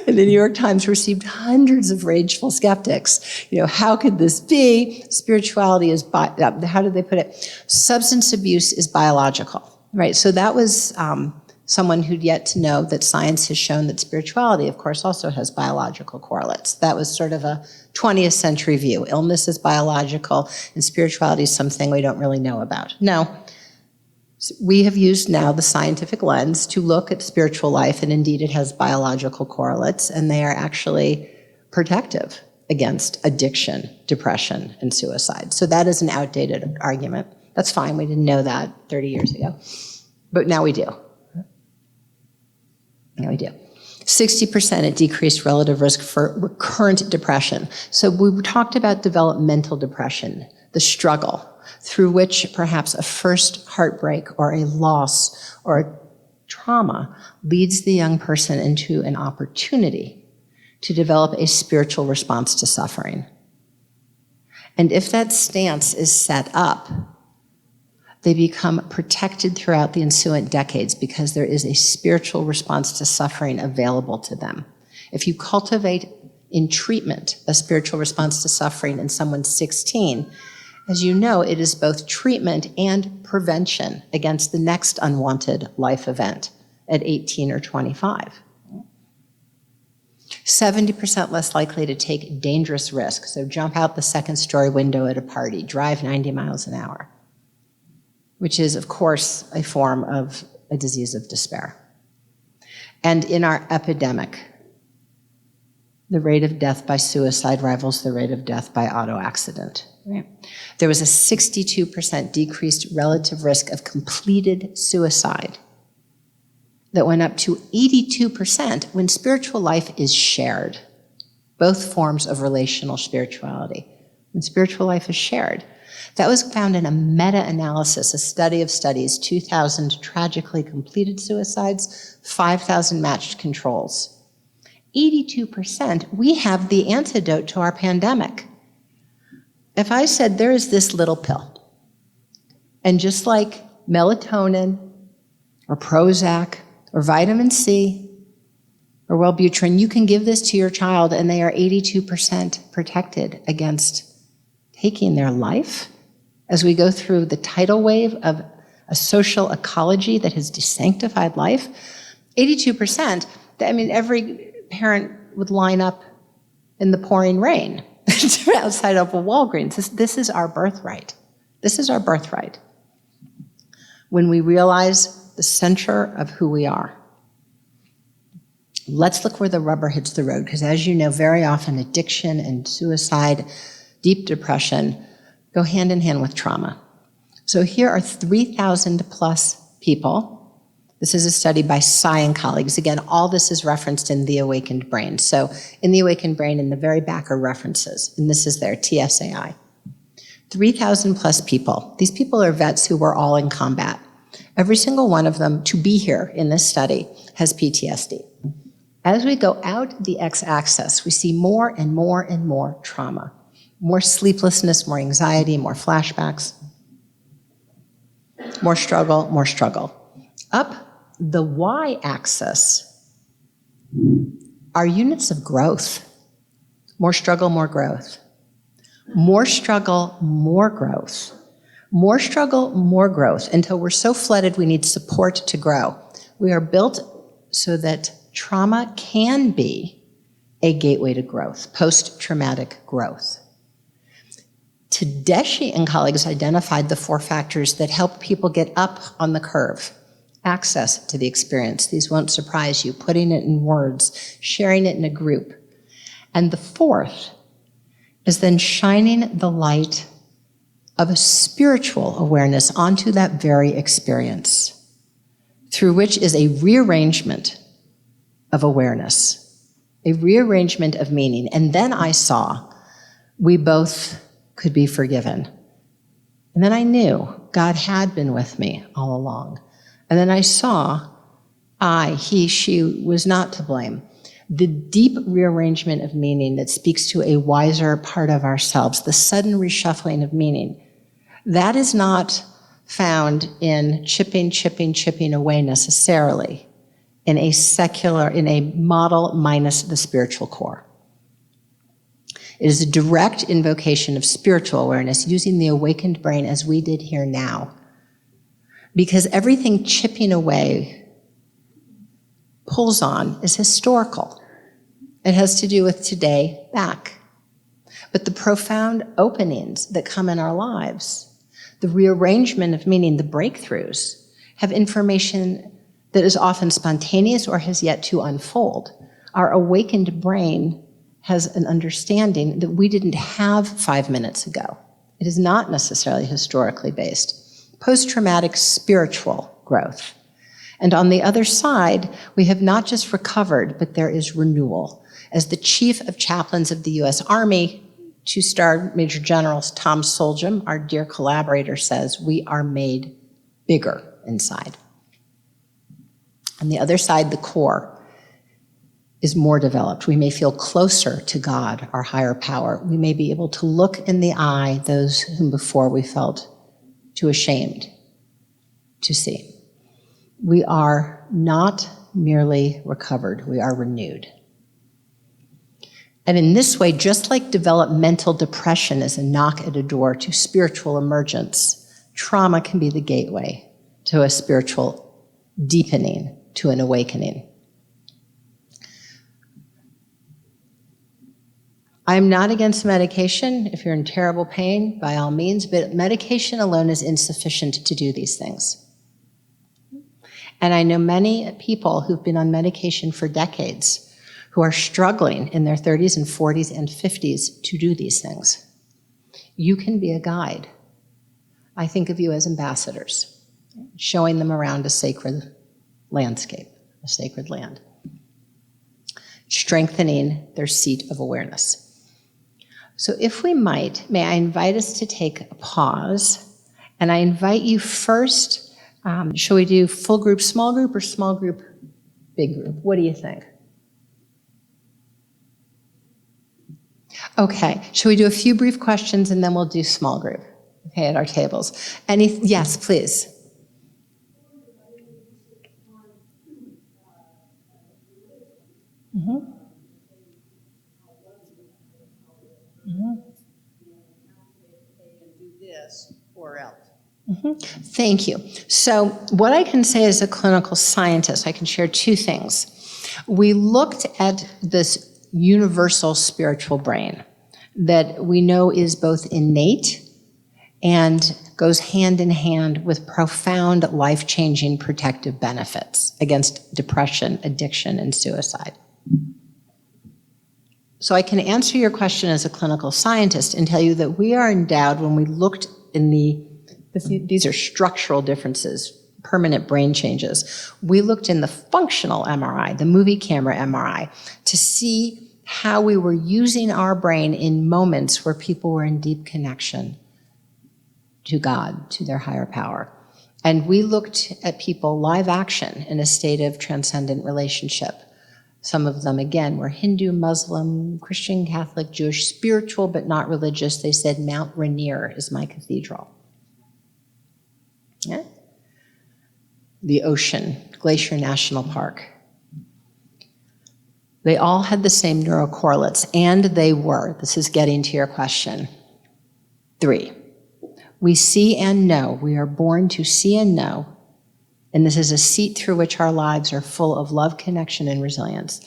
and the New York Times received hundreds of rageful skeptics. You know, how could this be? Spirituality is, how did they put it? Substance abuse is biological, right? So that was someone who'd yet to know that science has shown that spirituality, of course, also has biological correlates. That was sort of a 20th century view. Illness is biological and spirituality is something we don't really know about. No, we have used now the scientific lens to look at spiritual life, and indeed it has biological correlates, and they are actually protective against addiction, depression, and suicide. So that is an outdated argument. That's fine, we didn't know that 30 years ago, but now we do. Now we do. 60% at decreased relative risk for recurrent depression. So we talked about developmental depression, the struggle through which perhaps a first heartbreak or a loss or a trauma leads the young person into an opportunity to develop a spiritual response to suffering. And if that stance is set up, they become protected throughout the ensuing decades because there is a spiritual response to suffering available to them. If you cultivate in treatment a spiritual response to suffering in someone 16, as you know, it is both treatment and prevention against the next unwanted life event at 18 or 25. 70% less likely to take dangerous risks, so jump out the second-story window at a party, drive 90 miles an hour, which is, of course, a form of a disease of despair. And in our epidemic, the rate of death by suicide rivals the rate of death by auto accident. Right? There was a 62% decreased relative risk of completed suicide that went up to 82% when spiritual life is shared, both forms of relational spirituality. When spiritual life is shared. That was found in a meta-analysis, a study of studies, 2,000 tragically completed suicides, 5,000 matched controls. 82%, we have the antidote to our pandemic. If I said there is this little pill, and just like melatonin or Prozac or vitamin C, or Wellbutrin, you can give this to your child and they are 82% protected against taking their life as we go through the tidal wave of a social ecology that has desanctified life. 82%, I mean, every parent would line up in the pouring rain outside of a Walgreens. This is our birthright. This is our birthright. When we realize the center of who we are. Let's look where the rubber hits the road, because as you know, very often addiction and suicide, deep depression, go hand in hand with trauma. So here are 3,000 plus people. This is a study by Tsai and colleagues. Again, all this is referenced in The Awakened Brain. So in The Awakened Brain, in the very back are references, and this is their TSAI. 3,000 plus people. These people are vets who were all in combat. Every single one of them, to be here in this study, has PTSD. As we go out the x-axis, we see more and more and more trauma. More sleeplessness, more anxiety, more flashbacks. More struggle, more struggle. Up the y-axis are units of growth. More struggle, more growth. More struggle, more growth. More struggle, more growth, until we're so flooded we need support to grow. We are built so that trauma can be a gateway to growth, post-traumatic growth. Tedeschi and colleagues identified the 4 factors that help people get up on the curve. Access to the experience. These won't surprise you. Putting it in words, sharing it in a group. And the 4th is then shining the light of a spiritual awareness onto that very experience, through which is a rearrangement of awareness, a rearrangement of meaning. And then I saw we both could be forgiven. And then I knew God had been with me all along. And then I saw he, she was not to blame. The deep rearrangement of meaning that speaks to a wiser part of ourselves, the sudden reshuffling of meaning, that is not found in chipping away necessarily in a secular, in a model minus the spiritual core. It is a direct invocation of spiritual awareness using the awakened brain as we did here now. Because everything chipping away pulls on is historical. It has to do with today back. But the profound openings that come in our lives, the rearrangement of meaning, the breakthroughs, have information that is often spontaneous or has yet to unfold. Our awakened brain has an understanding that we didn't have 5 minutes ago. It is not necessarily historically based. Post-traumatic spiritual growth. And on the other side, we have not just recovered, but there is renewal. As the Chief of Chaplains of the U.S. Army, 2-star Major General Tom Soljam, our dear collaborator, says, we are made bigger inside. On the other side, the core is more developed. We may feel closer to God, our higher power. We may be able to look in the eye those whom before we felt too ashamed to see. We are not merely recovered, we are renewed. And in this way, just like developmental depression is a knock at a door to spiritual emergence, trauma can be the gateway to a spiritual deepening, to an awakening. I'm not against medication. If you're in terrible pain, by all means, but medication alone is insufficient to do these things. And I know many people who've been on medication for decades who are struggling in their 30s and 40s and 50s to do these things. You can be a guide. I think of you as ambassadors, showing them around a sacred landscape, a sacred land, strengthening their seat of awareness. So if we might, may I invite us to take a pause, and I invite you first, shall we do full group, or small group, big group? What do you think? Okay, shall we do a few brief questions and then we'll do small group, okay, at our tables? Yes, please. This or else. Thank you. So what I can say as a clinical scientist, I can share two things. We looked at this universal spiritual brain that we know is both innate and goes hand in hand with profound life-changing protective benefits against depression, addiction, and suicide. So I can answer your question as a clinical scientist and tell you that we are endowed, when we looked in these are structural differences, permanent brain changes. We looked in the functional MRI, the movie camera MRI, to see how we were using our brain in moments where people were in deep connection to God, to their higher power. And we looked at people live action in a state of transcendent relationship. Some of them, again, were Hindu, Muslim, Christian, Catholic, Jewish, spiritual but not religious. They said, Mount Rainier is my cathedral. Yeah? The ocean, Glacier National Park. They all had the same neurocorrelates, and they were, this is getting to your question, 3. We see and know. We are born to see and know. And this is a seat through which our lives are full of love, connection, and resilience.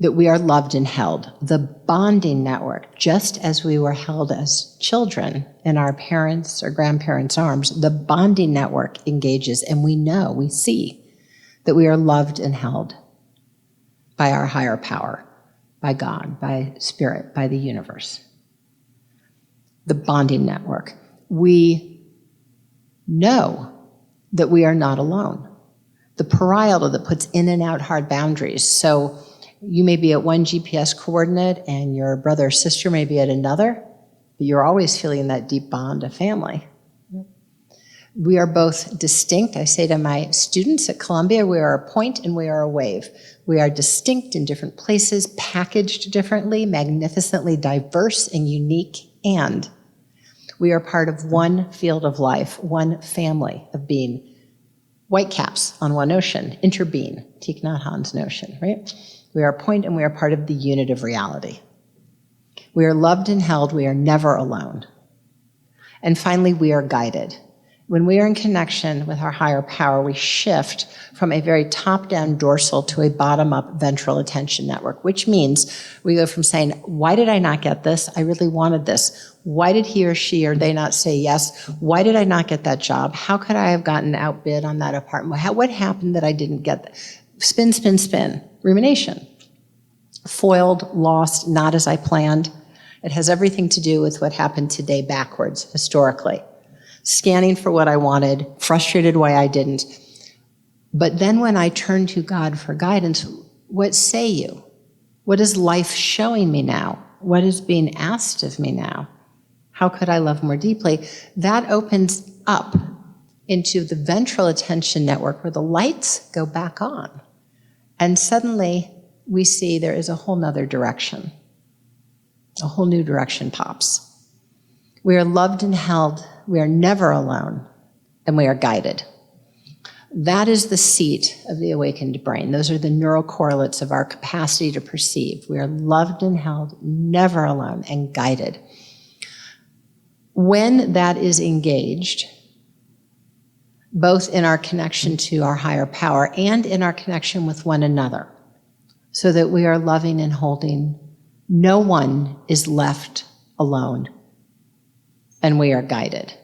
That we are loved and held. The bonding network, just as we were held as children in our parents' or grandparents' arms, the bonding network engages, and we know, we see, that we are loved and held by our higher power, by God, by Spirit, by the universe. The bonding network. We know that we are not alone. The parietal that puts in and out hard boundaries. So you may be at one GPS coordinate and your brother or sister may be at another, but you're always feeling that deep bond of family. We are both distinct. I say to my students at Columbia, we are a point and we are a wave. We are distinct in different places, packaged differently, magnificently diverse and unique, and we are part of one field of life, one family of being. Whitecaps on one ocean, interbeing, Thich Nhat Hanh's notion, right? We are a point and we are part of the unit of reality. We are loved and held, we are never alone. And finally, we are guided. When we are in connection with our higher power, we shift from a very top-down dorsal to a bottom-up ventral attention network, which means we go from saying, why did I not get this? I really wanted this. Why did he or she or they not say yes? Why did I not get that job? How could I have gotten outbid on that apartment? What happened that I didn't get that? Spin, spin, spin. Rumination. Foiled, lost, not as I planned. It has everything to do with what happened today backwards, historically. Scanning for what I wanted, frustrated why I didn't. But then when I turn to God for guidance, what say you? What is life showing me now? What is being asked of me now? How could I love more deeply? That opens up into the ventral attention network where the lights go back on. And suddenly we see there is a whole nother direction. A whole new direction pops. We are loved and held, we are never alone, and we are guided. That is the seat of the awakened brain. Those are the neural correlates of our capacity to perceive. We are loved and held, never alone, and guided. When that is engaged, both in our connection to our higher power and in our connection with one another, so that we are loving and holding, no one is left alone. And we are guided.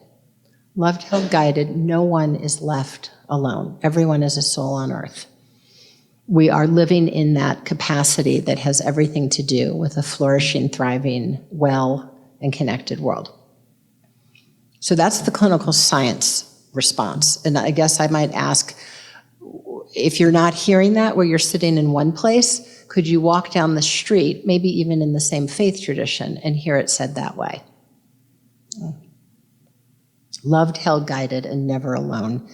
Loved, held, guided, no one is left alone. Everyone is a soul on earth. We are living in that capacity that has everything to do with a flourishing, thriving, well, and connected world. So that's the clinical science response. And I guess I might ask, if you're not hearing that where you're sitting in one place, could you walk down the street, maybe even in the same faith tradition, and hear it said that way? Loved, held, guided, and never alone.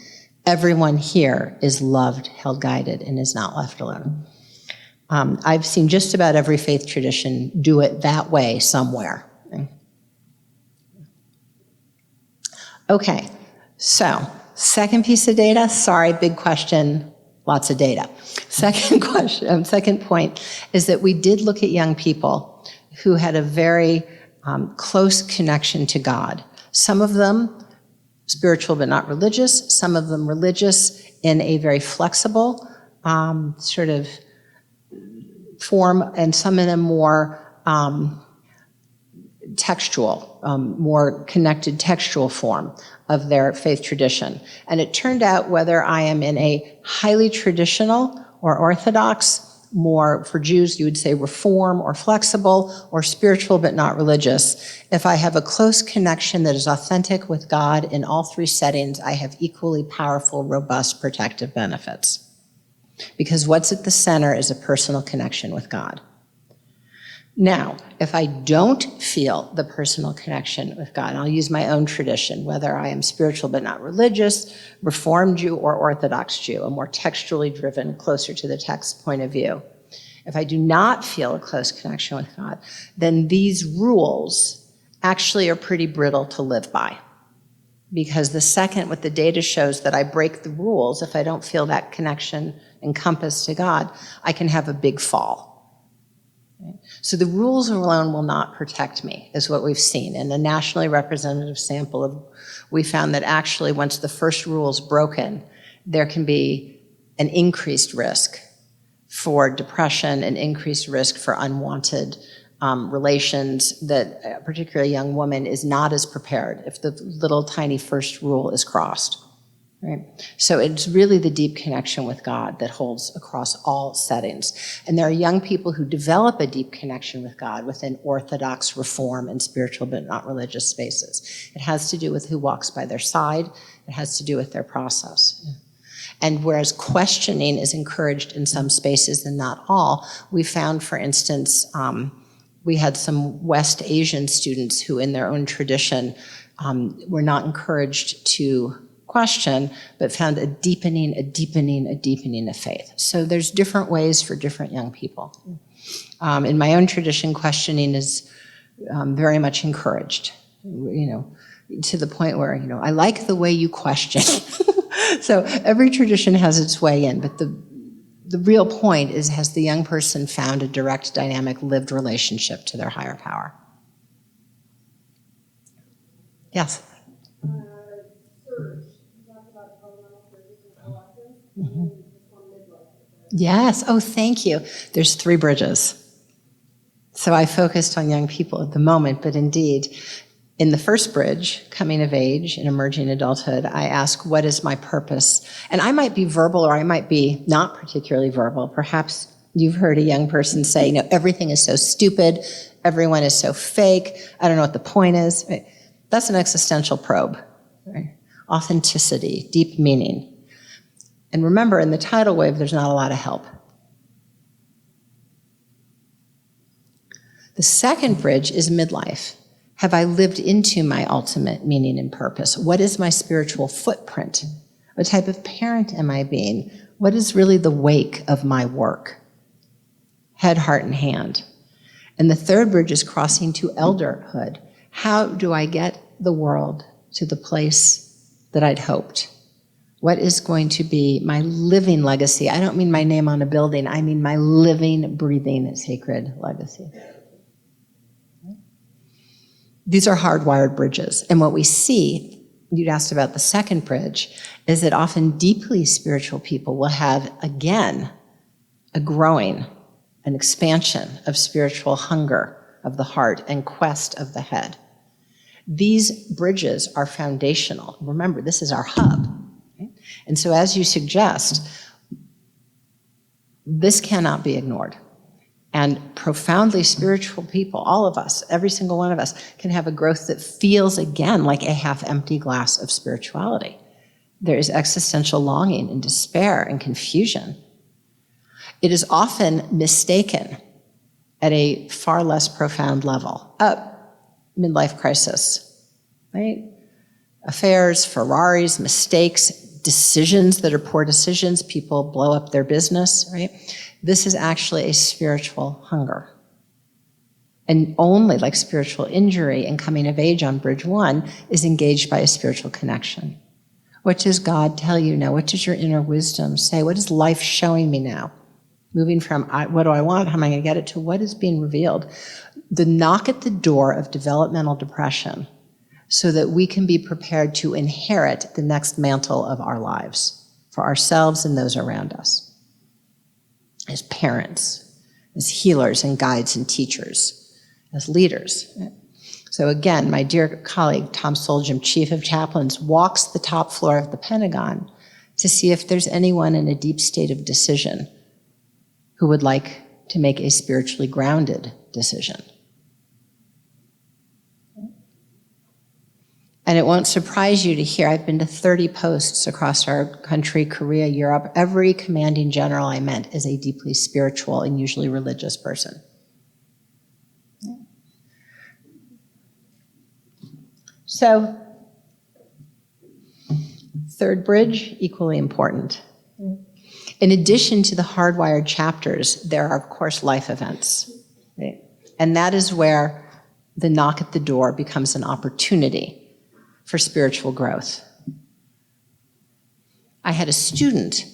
Everyone here is loved, held, guided, and is not left alone. I've seen just about every faith tradition do it that way somewhere. Okay, so second piece of data, sorry, big question, lots of data. Second question, second point is that we did look at young people who had a very close connection to God. Some of them spiritual but not religious, some of them religious in a very flexible sort of form, and some of them more textual, more connected textual form of their faith tradition. And it turned out whether I am in a highly traditional or orthodox, more for Jews, you would say reform or flexible, or spiritual but not religious. If I have a close connection that is authentic with God in all three settings, I have equally powerful, robust, protective benefits. Because what's at the center is a personal connection with God. Now, if I don't feel the personal connection with God, and I'll use my own tradition, whether I am spiritual but not religious, Reformed Jew, or Orthodox Jew, a more textually driven, closer to the text point of view. If I do not feel a close connection with God, then these rules actually are pretty brittle to live by. Because the second what the data shows that I break the rules, if I don't feel that connection and compass to God, I can have a big fall. So the rules alone will not protect me, is what we've seen. In a nationally representative sample, we found that actually once the first rule is broken, there can be an increased risk for depression, an increased risk for unwanted relations, that particularly a young woman is not as prepared if the little tiny first rule is crossed. Right? So it's really the deep connection with God that holds across all settings. And there are young people who develop a deep connection with God within Orthodox, Reform, and spiritual but not religious spaces. It has to do with who walks by their side. It has to do with their process. And whereas questioning is encouraged in some spaces and not all, we found, for instance, we had some West Asian students who in their own tradition were not encouraged to question, but found a deepening of faith. So there's different ways for different young people. In my own tradition, questioning is very much encouraged, to the point where, I like the way you question. So every tradition has its way in, but the real point is, has the young person found a direct, dynamic, lived relationship to their higher power? Yes? Mm-hmm. Yes. Oh, thank you. There's 3 bridges. So I focused on young people at the moment, but indeed, in the first bridge, coming of age and emerging adulthood, I ask, what is my purpose? And I might be verbal or I might be not particularly verbal. Perhaps you've heard a young person say, everything is so stupid, everyone is so fake, I don't know what the point is. Right? That's an existential probe. Right? Authenticity, deep meaning. And remember, in the tidal wave, there's not a lot of help. The second bridge is midlife. Have I lived into my ultimate meaning and purpose? What is my spiritual footprint? What type of parent am I being? What is really the wake of my work? Head, heart, and hand. And the third bridge is crossing to elderhood. How do I get the world to the place that I'd hoped? What is going to be my living legacy? I don't mean my name on a building. I mean my living, breathing, sacred legacy. These are hardwired bridges. And what we see, you'd asked about the second bridge, is that often deeply spiritual people will have, again, a growing, an expansion of spiritual hunger of the heart and quest of the head. These bridges are foundational. Remember, this is our hub. And so as you suggest, this cannot be ignored. And profoundly spiritual people, all of us, every single one of us, can have a growth that feels, again, like a half-empty glass of spirituality. There is existential longing and despair and confusion. It is often mistaken at a far less profound level. Midlife crisis, right? Affairs, Ferraris, mistakes, decisions that are poor decisions, people blow up their business, right? This is actually a spiritual hunger. And only like spiritual injury and coming of age on bridge 1 is engaged by a spiritual connection. What does God tell you now? What does your inner wisdom say? What is life showing me now? Moving from what do I want, how am I going to get it, to what is being revealed. The knock at the door of developmental depression so that we can be prepared to inherit the next mantle of our lives for ourselves and those around us. As parents, as healers and guides and teachers, as leaders. So again, my dear colleague, Tom Soljam, Chief of Chaplains, walks the top floor of the Pentagon to see if there's anyone in a deep state of decision who would like to make a spiritually grounded decision. And it won't surprise you to hear, I've been to 30 posts across our country, Korea, Europe. Every commanding general I met is a deeply spiritual and usually religious person. So, third bridge, equally important. In addition to the hardwired chapters, there are, of course, life events. Right? And that is where the knock at the door becomes an opportunity for spiritual growth. I had a student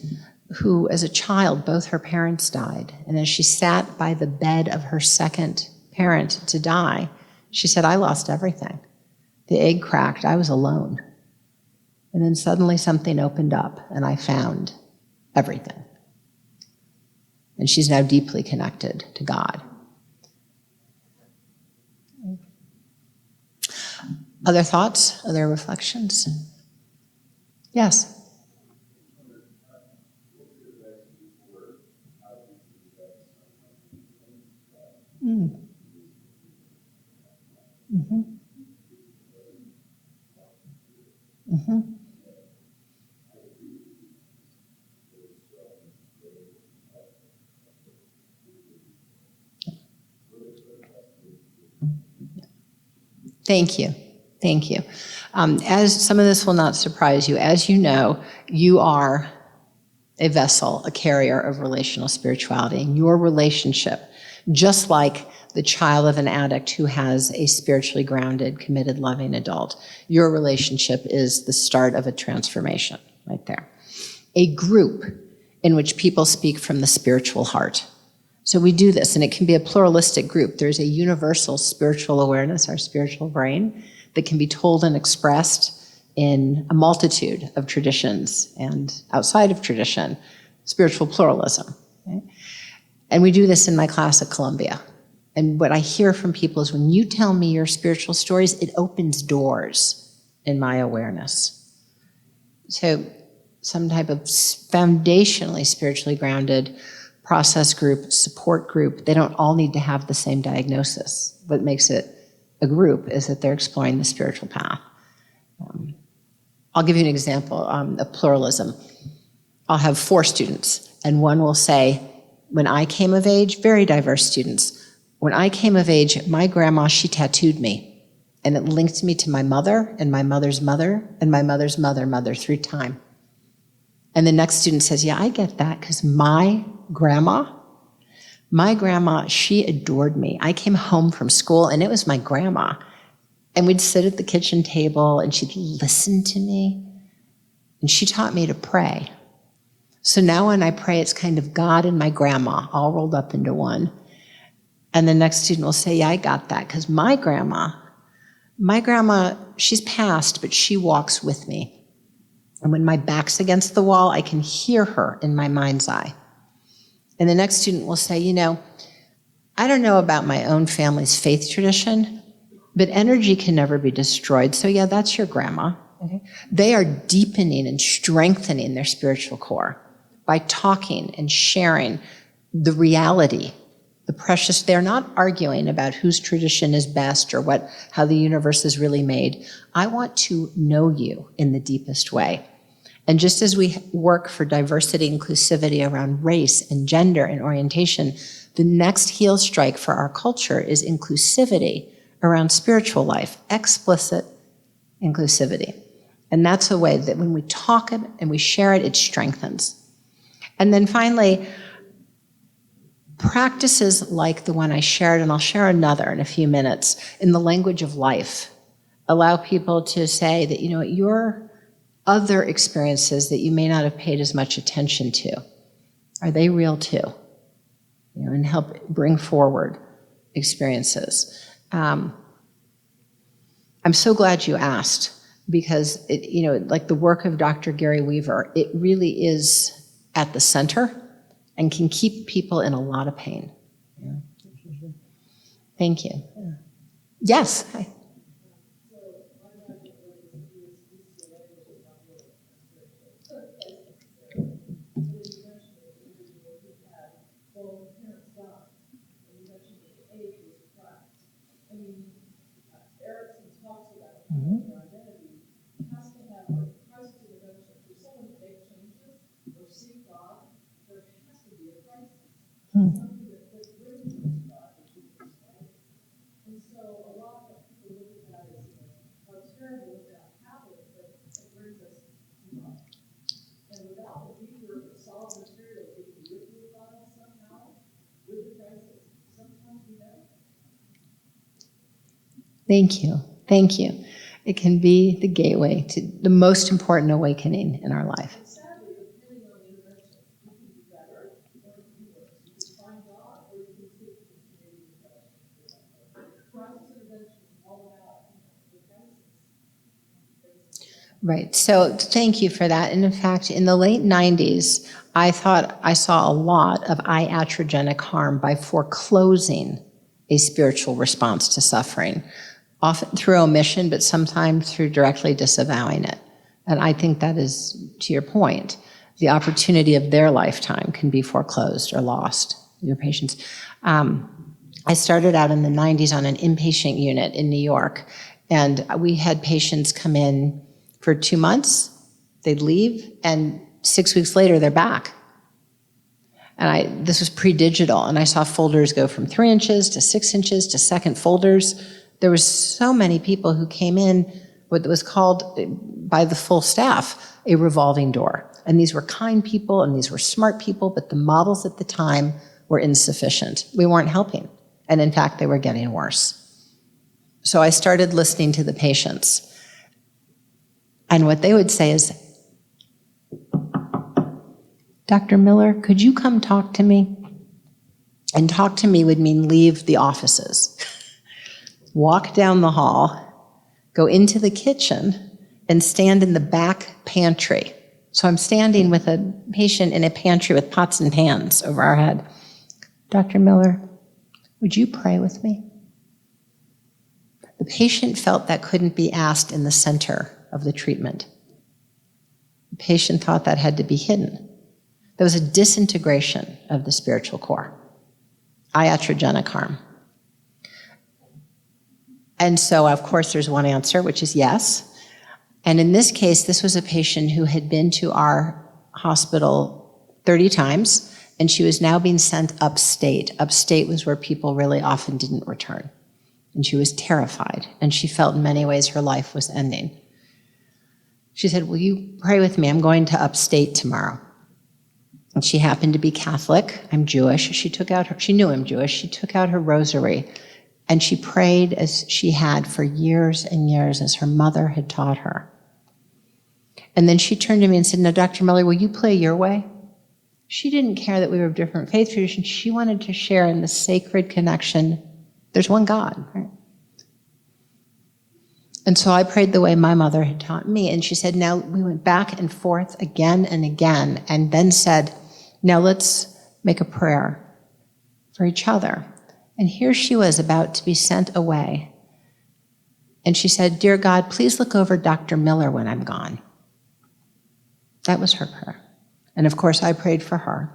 who, as a child, both her parents died. And as she sat by the bed of her second parent to die, she said, I lost everything. The egg cracked, I was alone. And then suddenly something opened up and I found everything. And she's now deeply connected to God. Other thoughts? Other reflections? Yes? Mm. Mm-hmm. Mm-hmm. Thank you. Thank you. As some of this will not surprise you, as you know, you are a vessel, a carrier of relational spirituality. And your relationship, just like the child of an addict who has a spiritually grounded, committed, loving adult, your relationship is the start of a transformation right there. A group in which people speak from the spiritual heart. So we do this, and it can be a pluralistic group. There's a universal spiritual awareness, our spiritual brain, that can be told and expressed in a multitude of traditions and outside of tradition, spiritual pluralism. Okay? And we do this in my class at Columbia. And what I hear from people is when you tell me your spiritual stories, it opens doors in my awareness. So some type of foundationally spiritually grounded process group, support group, they don't all need to have the same diagnosis. What makes it a group is that they're exploring the spiritual path. I'll give you an example of pluralism. I'll have 4 students, and one will say, when I came of age, very diverse students, when I came of age, my grandma, she tattooed me, and it linked me to my mother, and my mother's mother, and my mother's mother through time. And the next student says, yeah, I get that, because my grandma, she adored me. I came home from school, and it was my grandma. And we'd sit at the kitchen table, and she'd listen to me, and she taught me to pray. So now when I pray, it's kind of God and my grandma all rolled up into one. And the next student will say, yeah, I got that, because my grandma, she's passed, but she walks with me. And when my back's against the wall, I can hear her in my mind's eye. And the next student will say, I don't know about my own family's faith tradition, but energy can never be destroyed. So yeah, that's your grandma. Okay? They are deepening and strengthening their spiritual core by talking and sharing the reality, the precious. They're not arguing about whose tradition is best or how the universe is really made. I want to know you in the deepest way. And just as we work for diversity, inclusivity around race and gender and orientation, the next heel strike for our culture is inclusivity around spiritual life, explicit inclusivity. And that's a way that when we talk it and we share it, it strengthens. And then finally, practices like the one I shared, and I'll share another in a few minutes, in the language of life, allow people to say that, your other experiences that you may not have paid as much attention to, are they real too? and help bring forward experiences. I'm so glad you asked, because like the work of Dr. Gary Weaver, it really is at the center and can keep people in a lot of pain. Yeah. Thank you. Yeah. Yes. Hi. Thank you. Thank you. It can be the gateway to the most important awakening in our life. Right. So thank you for that. And in fact, in the late 90s, I thought I saw a lot of iatrogenic harm by foreclosing a spiritual response to suffering, often through omission, but sometimes through directly disavowing it. And I think that is, to your point, the opportunity of their lifetime can be foreclosed or lost, your patients. I started out in the 90s on an inpatient unit in New York, and we had patients come in for 2 months, they'd leave, and 6 weeks later, they're back. And this was pre-digital, and I saw folders go from 3 inches to 6 inches to second folders. There was so many people who came in, what was called by the full staff, a revolving door. And these were kind people, and these were smart people, but the models at the time were insufficient. We weren't helping, and in fact, they were getting worse. So I started listening to the patients. And what they would say is, Dr. Miller, could you come talk to me? And talk to me would mean leave the offices, walk down the hall, go into the kitchen, and stand in the back pantry. So I'm standing with a patient in a pantry with pots and pans over our head. Dr. Miller, would you pray with me? The patient felt that couldn't be asked in the center of the treatment. The patient thought that had to be hidden. There was a disintegration of the spiritual core, iatrogenic harm. And so, of course, there's one answer, which is yes. And in this case, this was a patient who had been to our hospital 30 times, and she was now being sent upstate. Upstate was where people really often didn't return. And she was terrified, and she felt in many ways her life was ending. She said, will you pray with me? I'm going to upstate tomorrow. And she happened to be Catholic. I'm Jewish. She knew I'm Jewish. She took out her rosary, and she prayed as she had for years and years, as her mother had taught her. And then she turned to me and said, now, Dr. Miller, will you play your way? She didn't care that we were of different faith traditions. She wanted to share in the sacred connection. There's one God, right? And so I prayed the way my mother had taught me. And she said, now we went back and forth again and again, and then said, now let's make a prayer for each other. And here she was about to be sent away. And she said, dear God, please look over Dr. Miller when I'm gone. That was her prayer. And of course, I prayed for her.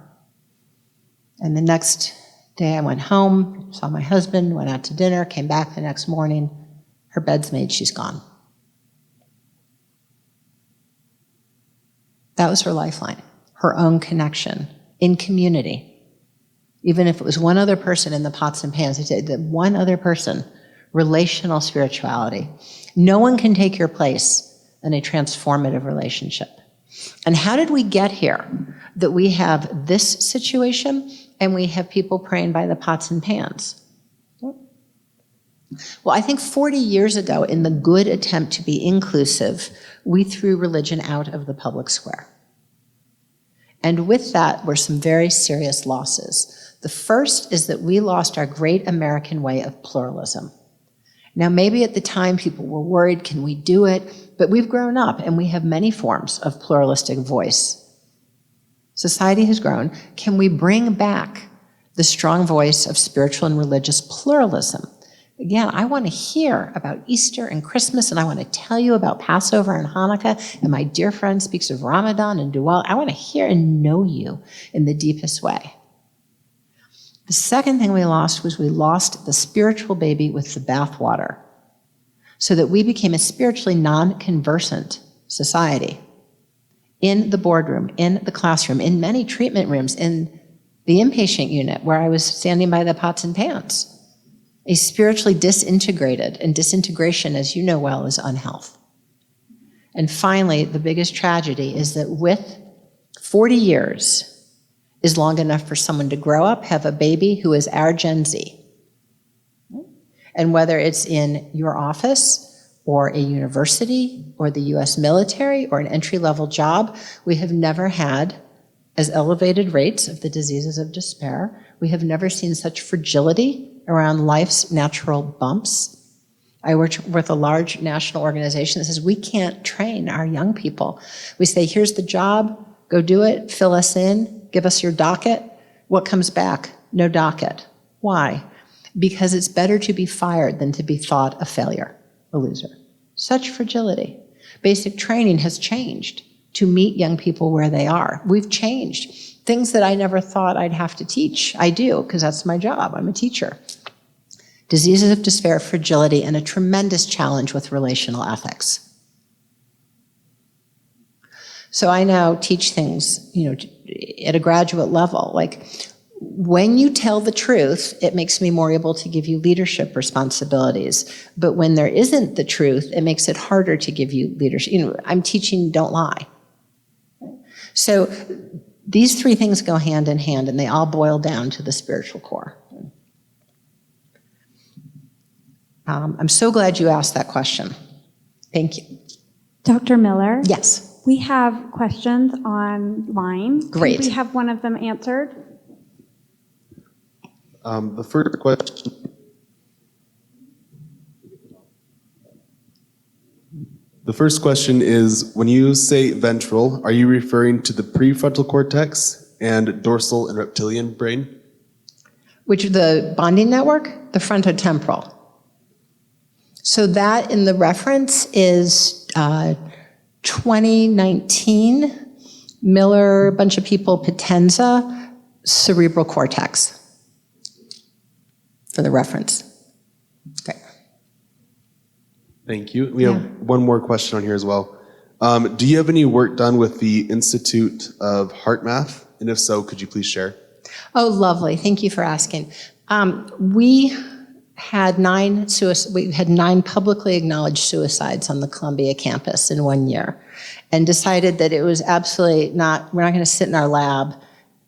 And the next day I went home, saw my husband, went out to dinner, came back the next morning. Her bed's made, she's gone. That was her lifeline, her own connection in community. Even if it was one other person in the pots and pans, I said that one other person, relational spirituality. No one can take your place in a transformative relationship. And how did we get here? That we have this situation and we have people praying by the pots and pans. Well, I think 40 years ago, in the good attempt to be inclusive, we threw religion out of the public square. And with that were some very serious losses. The first is that we lost our great American way of pluralism. Now, maybe at the time people were worried, can we do it? But we've grown up and we have many forms of pluralistic voice. Society has grown. Can we bring back the strong voice of spiritual and religious pluralism? Again, I want to hear about Easter and Christmas, and I want to tell you about Passover and Hanukkah, and my dear friend speaks of Ramadan and Diwali. I want to hear and know you in the deepest way. The second thing we lost was we lost the spiritual baby with the bathwater, so that we became a spiritually non-conversant society. In the boardroom, in the classroom, in many treatment rooms, in the inpatient unit where I was standing by the pots and pans. A spiritually disintegrated, and disintegration, as you know well, is unhealth. And finally, the biggest tragedy is that with 40 years is long enough for someone to grow up, have a baby who is our Gen Z. And whether it's in your office, or a university, or the US military, or an entry-level job, we have never had as elevated rates of the diseases of despair. We have never seen such fragility around life's natural bumps. I work with a large national organization that says we can't train our young people. We say, here's the job, go do it, fill us in, give us your docket. What comes back? No docket. Why? Because it's better to be fired than to be thought a failure, a loser. Such fragility. Basic training has changed to meet young people where they are. We've changed. Things that I never thought I'd have to teach, I do, because that's my job. I'm a teacher. Diseases of despair, fragility, and a tremendous challenge with relational ethics. So I now teach things, at a graduate level, like, when you tell the truth, it makes me more able to give you leadership responsibilities. But when there isn't the truth, it makes it harder to give you leadership. I'm teaching don't lie. So these three things go hand in hand, and they all boil down to the spiritual core. I'm so glad you asked that question. Thank you. Dr. Miller? Yes. We have questions online. Great. Can we have one of them answered? The first question. The first question is, when you say ventral, are you referring to the prefrontal cortex and dorsal and reptilian brain? Which the bonding network? The frontotemporal. So that in the reference is 2019, Miller, a bunch of people, Potenza, cerebral cortex. For the reference. Okay. Thank you. We have one more question on here as well. Do you have any work done with the Institute of Heart Math? And if so, could you please share? Oh, lovely. Thank you for asking. We had 9 publicly acknowledged suicides on the Columbia campus in 1 year, and decided that it was absolutely not, we're not going to sit in our lab.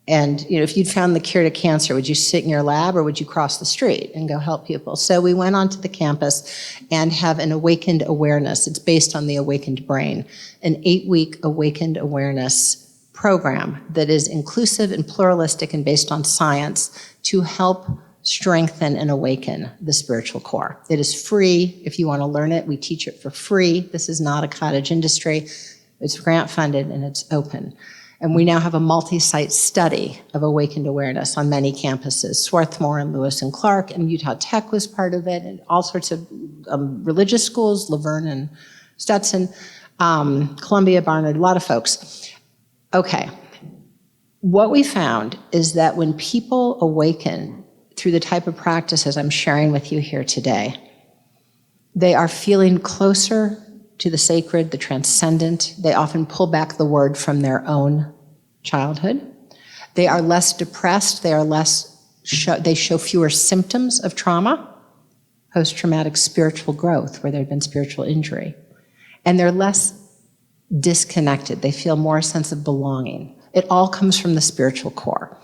And if you'd found the cure to cancer, would you sit in your lab or would you cross the street and go help people? So we went onto the campus and have an awakened awareness. It's based on the awakened brain, an 8-week awakened awareness program that is inclusive and pluralistic and based on science to help strengthen and awaken the spiritual core. It is free. If you want to learn it, we teach it for free. This is not a cottage industry. It's grant funded and it's open. And we now have a multi-site study of awakened awareness on many campuses. Swarthmore and Lewis and Clark, and Utah Tech was part of it, and all sorts of religious schools, Laverne and Stetson, Columbia, Barnard, a lot of folks. Okay, what we found is that when people awaken through the type of practices I'm sharing with you here today, they are feeling closer to the sacred, the transcendent. They often pull back the word from their own childhood. They are less depressed. They show fewer symptoms of trauma, post-traumatic spiritual growth, where there had been spiritual injury. And they're less disconnected. They feel more a sense of belonging. It all comes from the spiritual core.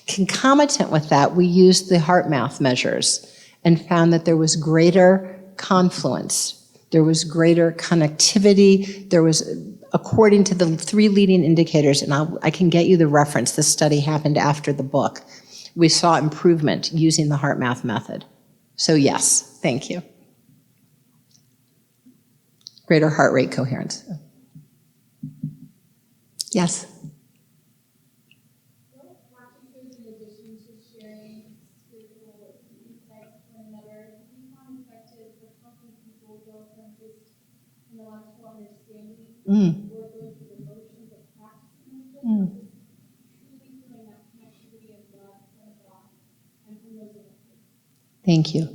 Concomitant with that, we used the heart math measures and found that there was greater confluence. There was greater connectivity. There was according to the 3 leading indicators, and I can get you the reference, this study happened after the book, we saw improvement using the HeartMath method. So yes, thank you. Greater heart rate coherence. Yes? Mm. Mm. Thank you.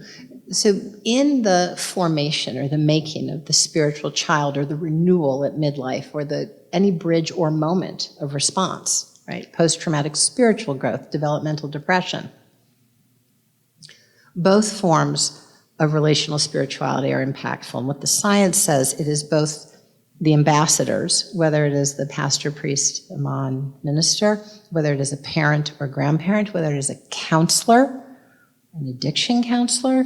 So in the formation or the making of the spiritual child or the renewal at midlife or any bridge or moment of response, right? Post-traumatic spiritual growth, developmental depression. Both forms of relational spirituality are impactful. And what the science says, it is both the ambassadors, whether it is the pastor, priest, imam, minister, whether it is a parent or grandparent, whether it is a counselor, an addiction counselor,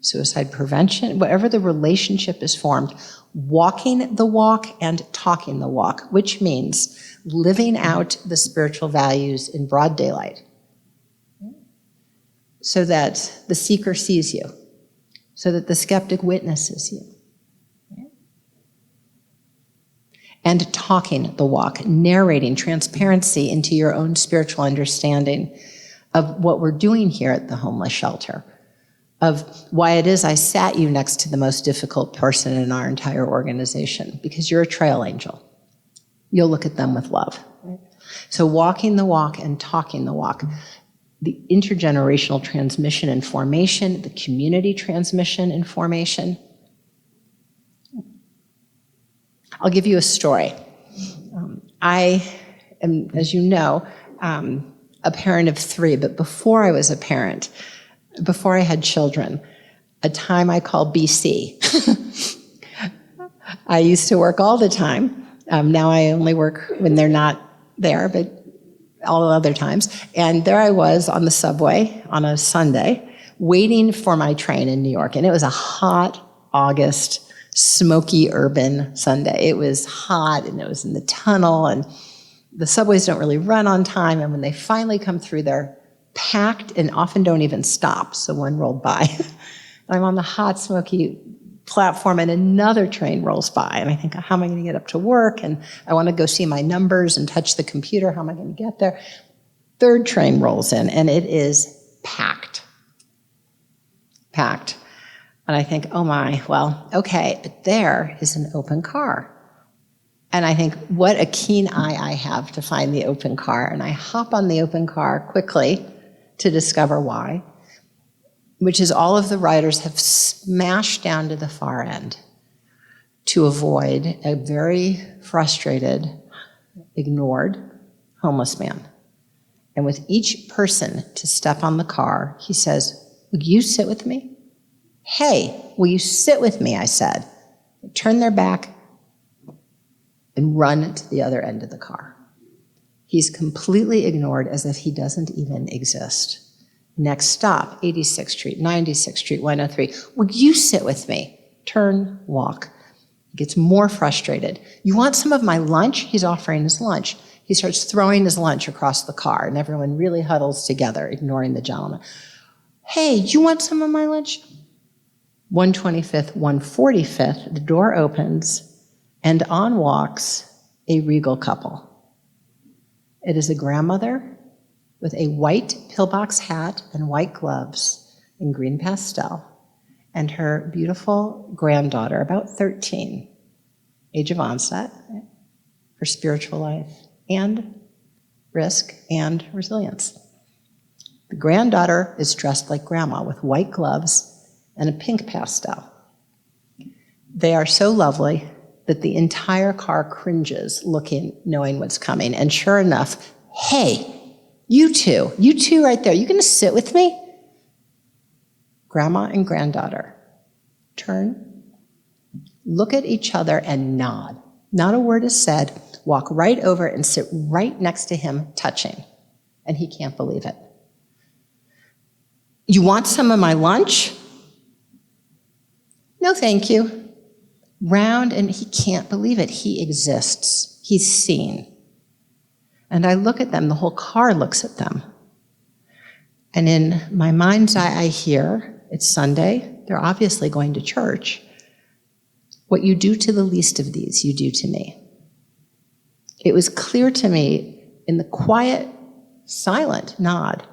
suicide prevention, whatever the relationship is formed, walking the walk and talking the walk, which means living out the spiritual values in broad daylight so that the seeker sees you, so that the skeptic witnesses you. And talking the walk, narrating transparency into your own spiritual understanding of what we're doing here at the homeless shelter, of why it is I sat you next to the most difficult person in our entire organization, because you're a trail angel. You'll look at them with love. So walking the walk and talking the walk, the intergenerational transmission and formation, the community transmission and formation. I'll give you a story. I am, as you know, a parent of 3, but before I was a parent, before I had children, a time I call BC. I used to work all the time. Now I only work when they're not there, but all the other times. And there I was on the subway on a Sunday, waiting for my train in New York. And it was a hot August, smoky urban Sunday. It was hot, and it was in the tunnel, and the subways don't really run on time. And when they finally come through, they're packed and often don't even stop. So one rolled by. I'm on the hot, smoky platform, and another train rolls by. And I think, how am I going to get up to work? And I want to go see my numbers and touch the computer. How am I going to get there? Third train rolls in, and it is packed. Packed. And I think, oh my, well, okay, but there is an open car. And I think, what a keen eye I have to find the open car. And I hop on the open car quickly to discover why, which is all of the riders have smashed down to the far end to avoid a very frustrated, ignored homeless man. And with each person to step on the car, he says, "Will you sit with me?" "Hey, will you sit with me?" I said. They turn their back and run to the other end of the car. He's completely ignored as if he doesn't even exist. Next stop, 86th Street, 96th Street, 103. "Will you sit with me?" Turn, walk. He gets more frustrated. "You want some of my lunch?" He's offering his lunch. He starts throwing his lunch across the car, and everyone really huddles together, ignoring the gentleman. "Hey, you want some of my lunch?" 125th, 145th, the door opens, and on walks a regal couple. It is a grandmother with a white pillbox hat and white gloves in green pastel, and her beautiful granddaughter, about 13, age of onset, her spiritual life, and risk and resilience. The granddaughter is dressed like grandma with white gloves and a pink pastel. They are so lovely that the entire car cringes looking, knowing what's coming. And sure enough, "Hey, you two right there, you gonna sit with me?" Grandma and granddaughter turn, look at each other and nod. Not a word is said, walk right over and sit right next to him, touching. And he can't believe it. "You want some of my lunch?" "No, thank you." round, and he can't believe it. He exists. He's seen. And I look at them, the whole car looks at them. And in my mind's eye, I hear, it's Sunday, they're obviously going to church. What you do to the least of these, you do to me. It was clear to me in the quiet, silent nod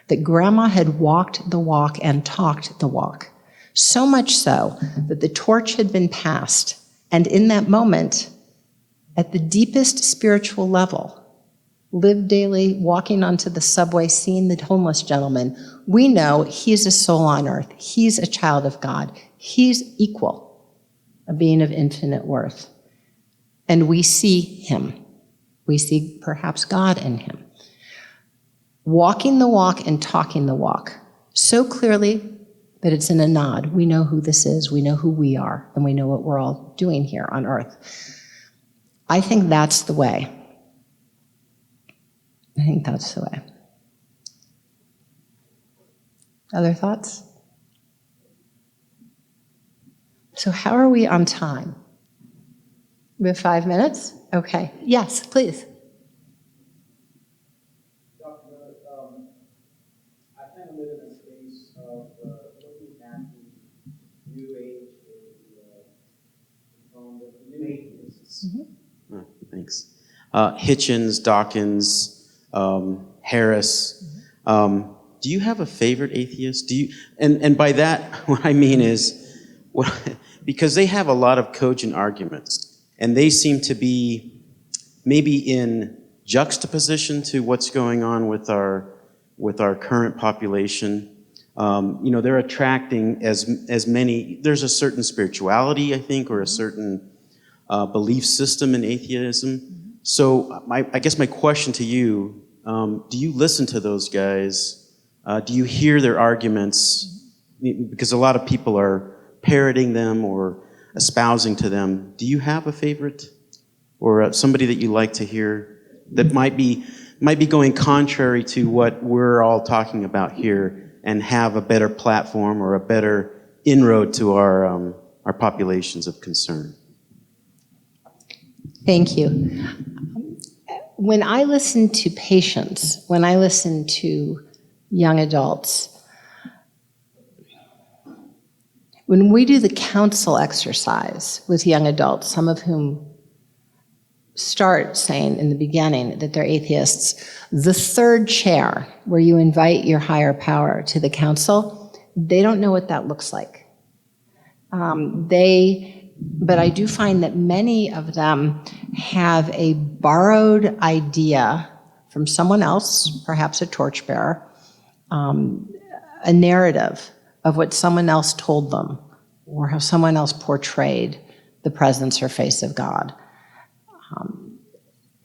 that Grandma had walked the walk and talked the walk. So much so that the torch had been passed. And in that moment, at the deepest spiritual level, lived daily, walking onto the subway, seeing the homeless gentleman, we know he's a soul on earth. He's a child of God. He's equal, a being of infinite worth. And we see him. We see perhaps God in him. Walking the walk and talking the walk so clearly that it's in a nod. We know who this is, we know who we are, and we know what we're all doing here on earth. I think that's the way. I think that's the way. Other thoughts? So how are we on time? We have 5 minutes? Okay. Yes, please. I kind of live in a space of looking at the new age, the new atheists. Mm-hmm. Oh, thanks. Hitchens, Dawkins, Harris. Do you have a favorite atheist? Do you? And by that, what I mean is, because they have a lot of cogent arguments, and they seem to be maybe in juxtaposition to what's going on with our current population. They're attracting as many. There's a certain spirituality, I think, or a certain belief system in atheism. So I guess my question to you, do you listen to those guys? Do you hear their arguments? Because a lot of people are parroting them or espousing to them. Do you have a favorite or somebody that you like to hear that might be going contrary to what we're all talking about here and have a better platform or a better inroad to our populations of concern? Thank you. When I listen to patients, when I listen to young adults, when we do the counsel exercise with young adults, some of whom start saying in the beginning that they're atheists, the third chair where you invite your higher power to the council, they don't know what that looks like. But I do find that many of them have a borrowed idea from someone else, perhaps a torchbearer, a narrative of what someone else told them or how someone else portrayed the presence or face of God.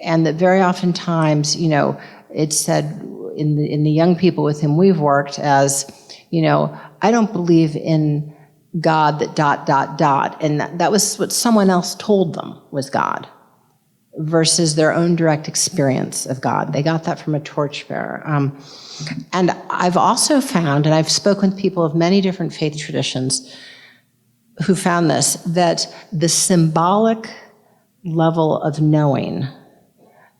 And that very oftentimes, it's said in the young people with whom we've worked as, I don't believe in God that ... And that was what someone else told them was God versus their own direct experience of God. They got that from a torchbearer. And I've also found, and I've spoken with people of many different faith traditions who found this, that the symbolic level of knowing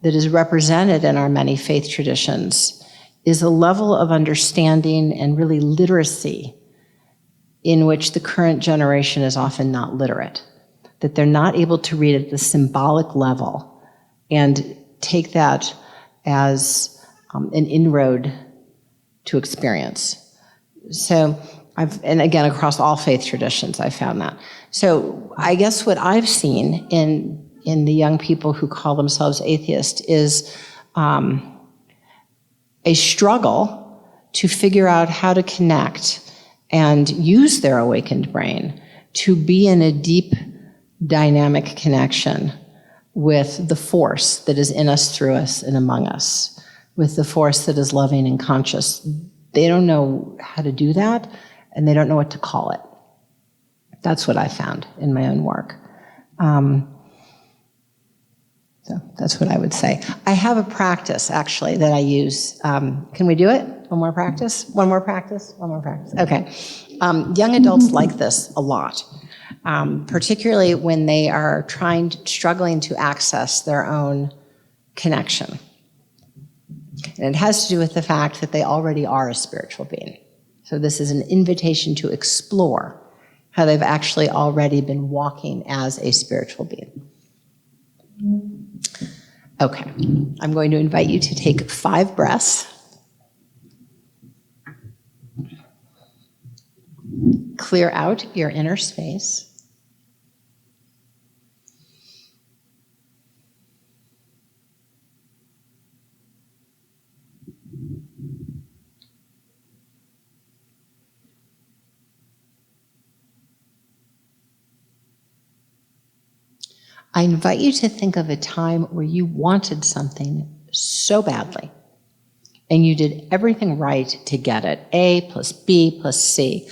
that is represented in our many faith traditions is a level of understanding and really literacy in which the current generation is often not literate, that they're not able to read at the symbolic level and take that as an inroad to experience. So and again, across all faith traditions, I found that. So I guess what I've seen in the young people who call themselves atheists is a struggle to figure out how to connect and use their awakened brain to be in a deep, dynamic connection with the force that is in us, through us, and among us, with the force that is loving and conscious. They don't know how to do that, and they don't know what to call it. That's what I found in my own work. So that's what I would say. I have a practice, actually, that I use. Can we do it? One more practice? One more practice? One more practice. Okay. Young adults like this a lot. particularly when they are struggling to access their own connection. And it has to do with the fact that they already are a spiritual being. So this is an invitation to explore how they've actually already been walking as a spiritual being. Okay, I'm going to invite you to take 5 breaths. Clear out your inner space. I invite you to think of a time where you wanted something so badly, and you did everything right to get it. A plus B plus C.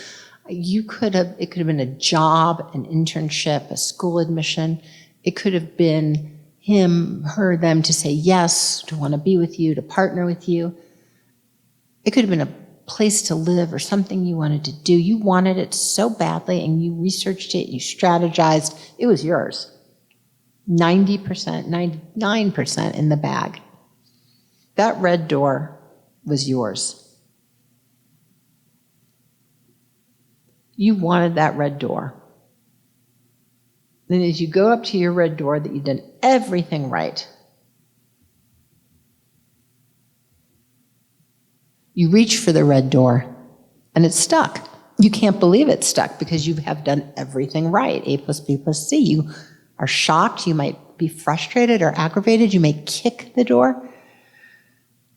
It could have been a job, an internship, a school admission. It could have been him, her, them to say yes, to want to be with you, to partner with you. It could have been a place to live or something you wanted to do. You wanted it so badly, and you researched it, you strategized. It was yours. 90%, 99% in the bag. That red door was yours. You wanted that red door. Then as you go up to your red door that you've done everything right, you reach for the red door and it's stuck. You can't believe it's stuck because you have done everything right. A plus B plus C. You are shocked, you might be frustrated or aggravated, you may kick the door,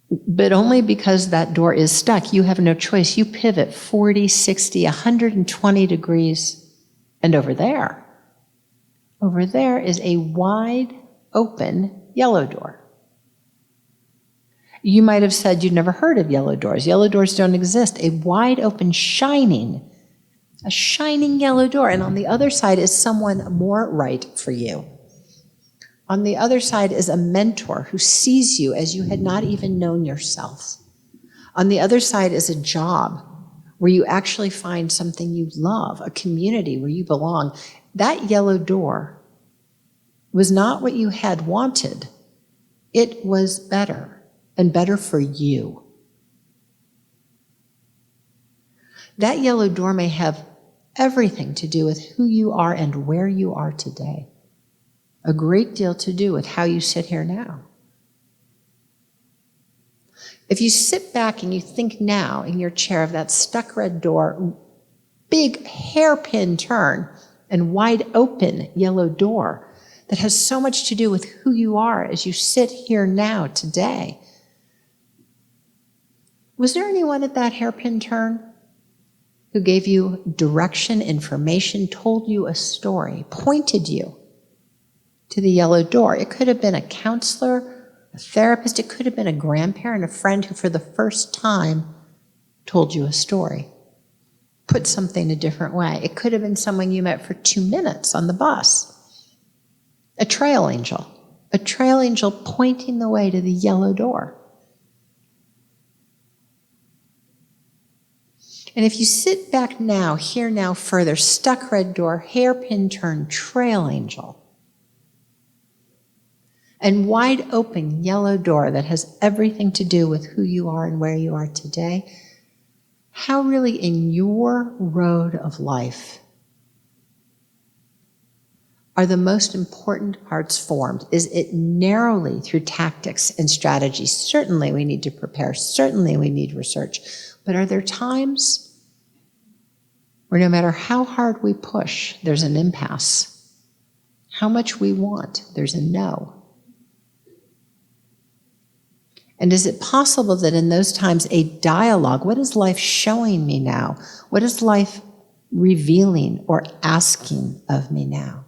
but only because that door is stuck. You have no choice. You pivot 40, 60, 120 degrees, and over there is a wide open yellow door. You might have said you'd never heard of yellow doors. Yellow doors don't exist. A wide open, shining yellow door, and on the other side is someone more right for you. On the other side is a mentor who sees you as you had not even known yourself. On the other side is a job where you actually find something you love, a community where you belong. That yellow door was not what you had wanted. It was better, and better for you. That yellow door may have everything to do with who you are and where you are today. A great deal to do with how you sit here now. If you sit back and you think now in your chair of that stuck red door, big hairpin turn and wide open yellow door that has so much to do with who you are as you sit here now today. Was there anyone at that hairpin turn who gave you direction, information, told you a story, pointed you to the yellow door? It could have been a counselor, a therapist, it could have been a grandparent, a friend who for the first time told you a story, put something a different way. It could have been someone you met for 2 minutes on the bus, a trail angel pointing the way to the yellow door. And if you sit back now, here now further, stuck red door, hairpin turn, trail angel, and wide open yellow door that has everything to do with who you are and where you are today, how really in your road of life are the most important parts formed? Is it narrowly through tactics and strategies? Certainly we need to prepare, certainly we need research, but are there times where no matter how hard we push, there's an impasse? How much we want, there's a no. And is it possible that in those times a dialogue, what is life showing me now? What is life revealing or asking of me now?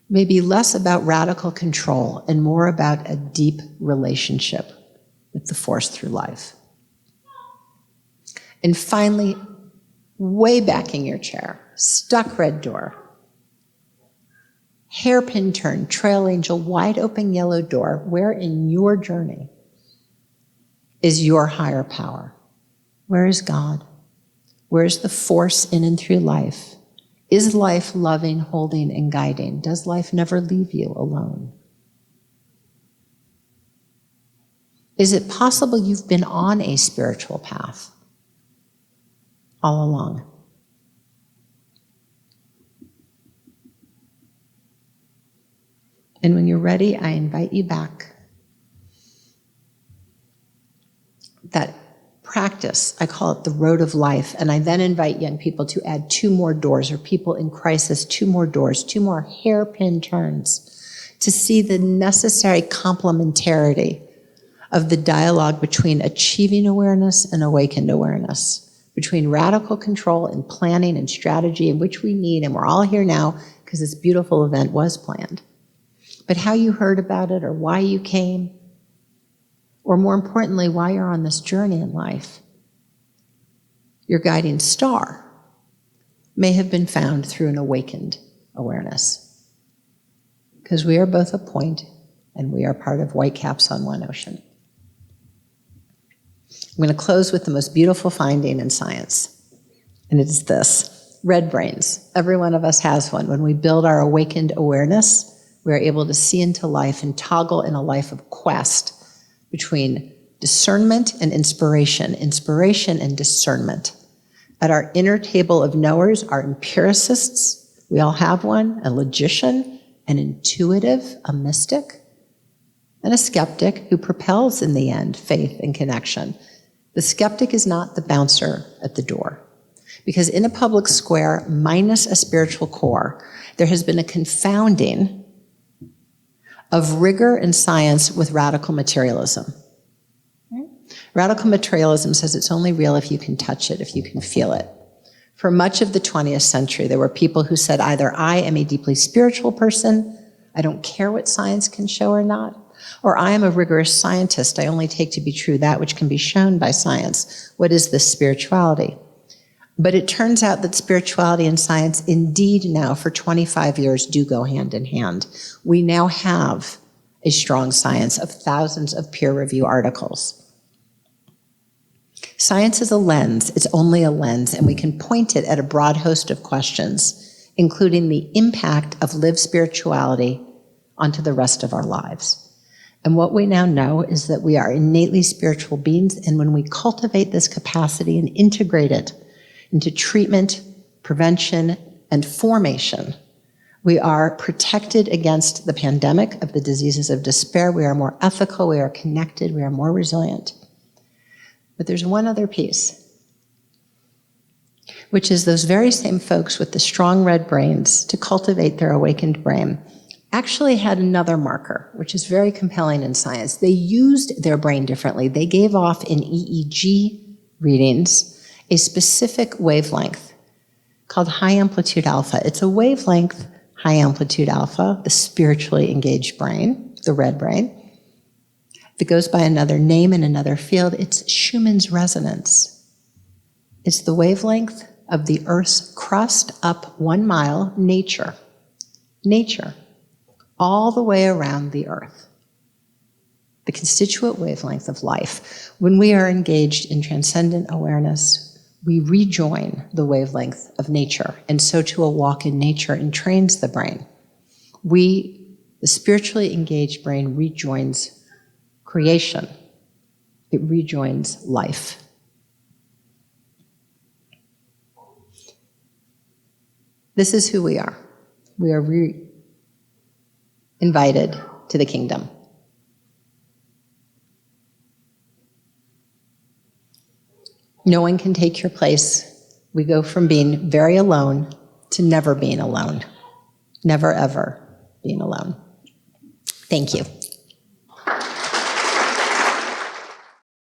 Maybe less about radical control and more about a deep relationship with the force through life. And finally, way back in your chair, stuck red door, hairpin turn, trail angel, wide open yellow door, where in your journey is your higher power? Where is God? Where's the force in and through life? Is life loving, holding, and guiding? Does life never leave you alone? Is it possible you've been on a spiritual path all along? And when you're ready, I invite you back. That practice, I call it the road of life, and I then invite young people to add 2 more doors, or people in crisis, 2 more doors, 2 more hairpin turns, to see the necessary complementarity of the dialogue between achieving awareness and awakened awareness, between radical control and planning and strategy, in which we need, and we're all here now because this beautiful event was planned. But how you heard about it, or why you came, or more importantly, why you're on this journey in life, your guiding star may have been found through an awakened awareness. Because we are both a point, and we are part of Whitecaps on one ocean. I'm going to close with the most beautiful finding in science, and it is this: red brains. Every one of us has one. When we build our awakened awareness, we are able to see into life and toggle in a life of quest between discernment and inspiration and discernment. At our inner table of knowers are empiricists, we all have one, a logician, an intuitive, a mystic, and a skeptic who propels in the end faith and connection. The skeptic is not the bouncer at the door, because in a public square minus a spiritual core, there has been a confounding of rigor and science with radical materialism. Radical materialism says it's only real if you can touch it, if you can feel it. For much of the 20th century, there were people who said either I am a deeply spiritual person, I don't care what science can show or not, or I am a rigorous scientist, I only take to be true that which can be shown by science. What is this spirituality? But it turns out that spirituality and science indeed now for 25 years do go hand in hand. We now have a strong science of thousands of peer review articles. Science is a lens, it's only a lens, and we can point it at a broad host of questions, including the impact of lived spirituality onto the rest of our lives. And what we now know is that we are innately spiritual beings, and when we cultivate this capacity and integrate it into treatment, prevention, and formation, we are protected against the pandemic of the diseases of despair. We are more ethical, we are connected, we are more resilient. But there's one other piece, which is those very same folks with the strong red brains to cultivate their awakened brain actually had another marker, which is very compelling in science. They used their brain differently. They gave off in EEG readings a specific wavelength called high amplitude alpha. It's a wavelength, high amplitude alpha, the spiritually engaged brain, the red brain. If it goes by another name in another field, it's Schumann's resonance. It's the wavelength of the Earth's crust up 1 mile, nature, all the way around the Earth. The constituent wavelength of life. When we are engaged in transcendent awareness, we rejoin the wavelength of nature, and so too a walk in nature entrains the brain. The spiritually engaged brain rejoins creation. It rejoins life. This is who we are. We are invited to the kingdom. No one can take your place. We go from being very alone to never being alone. Never, ever being alone. Thank you.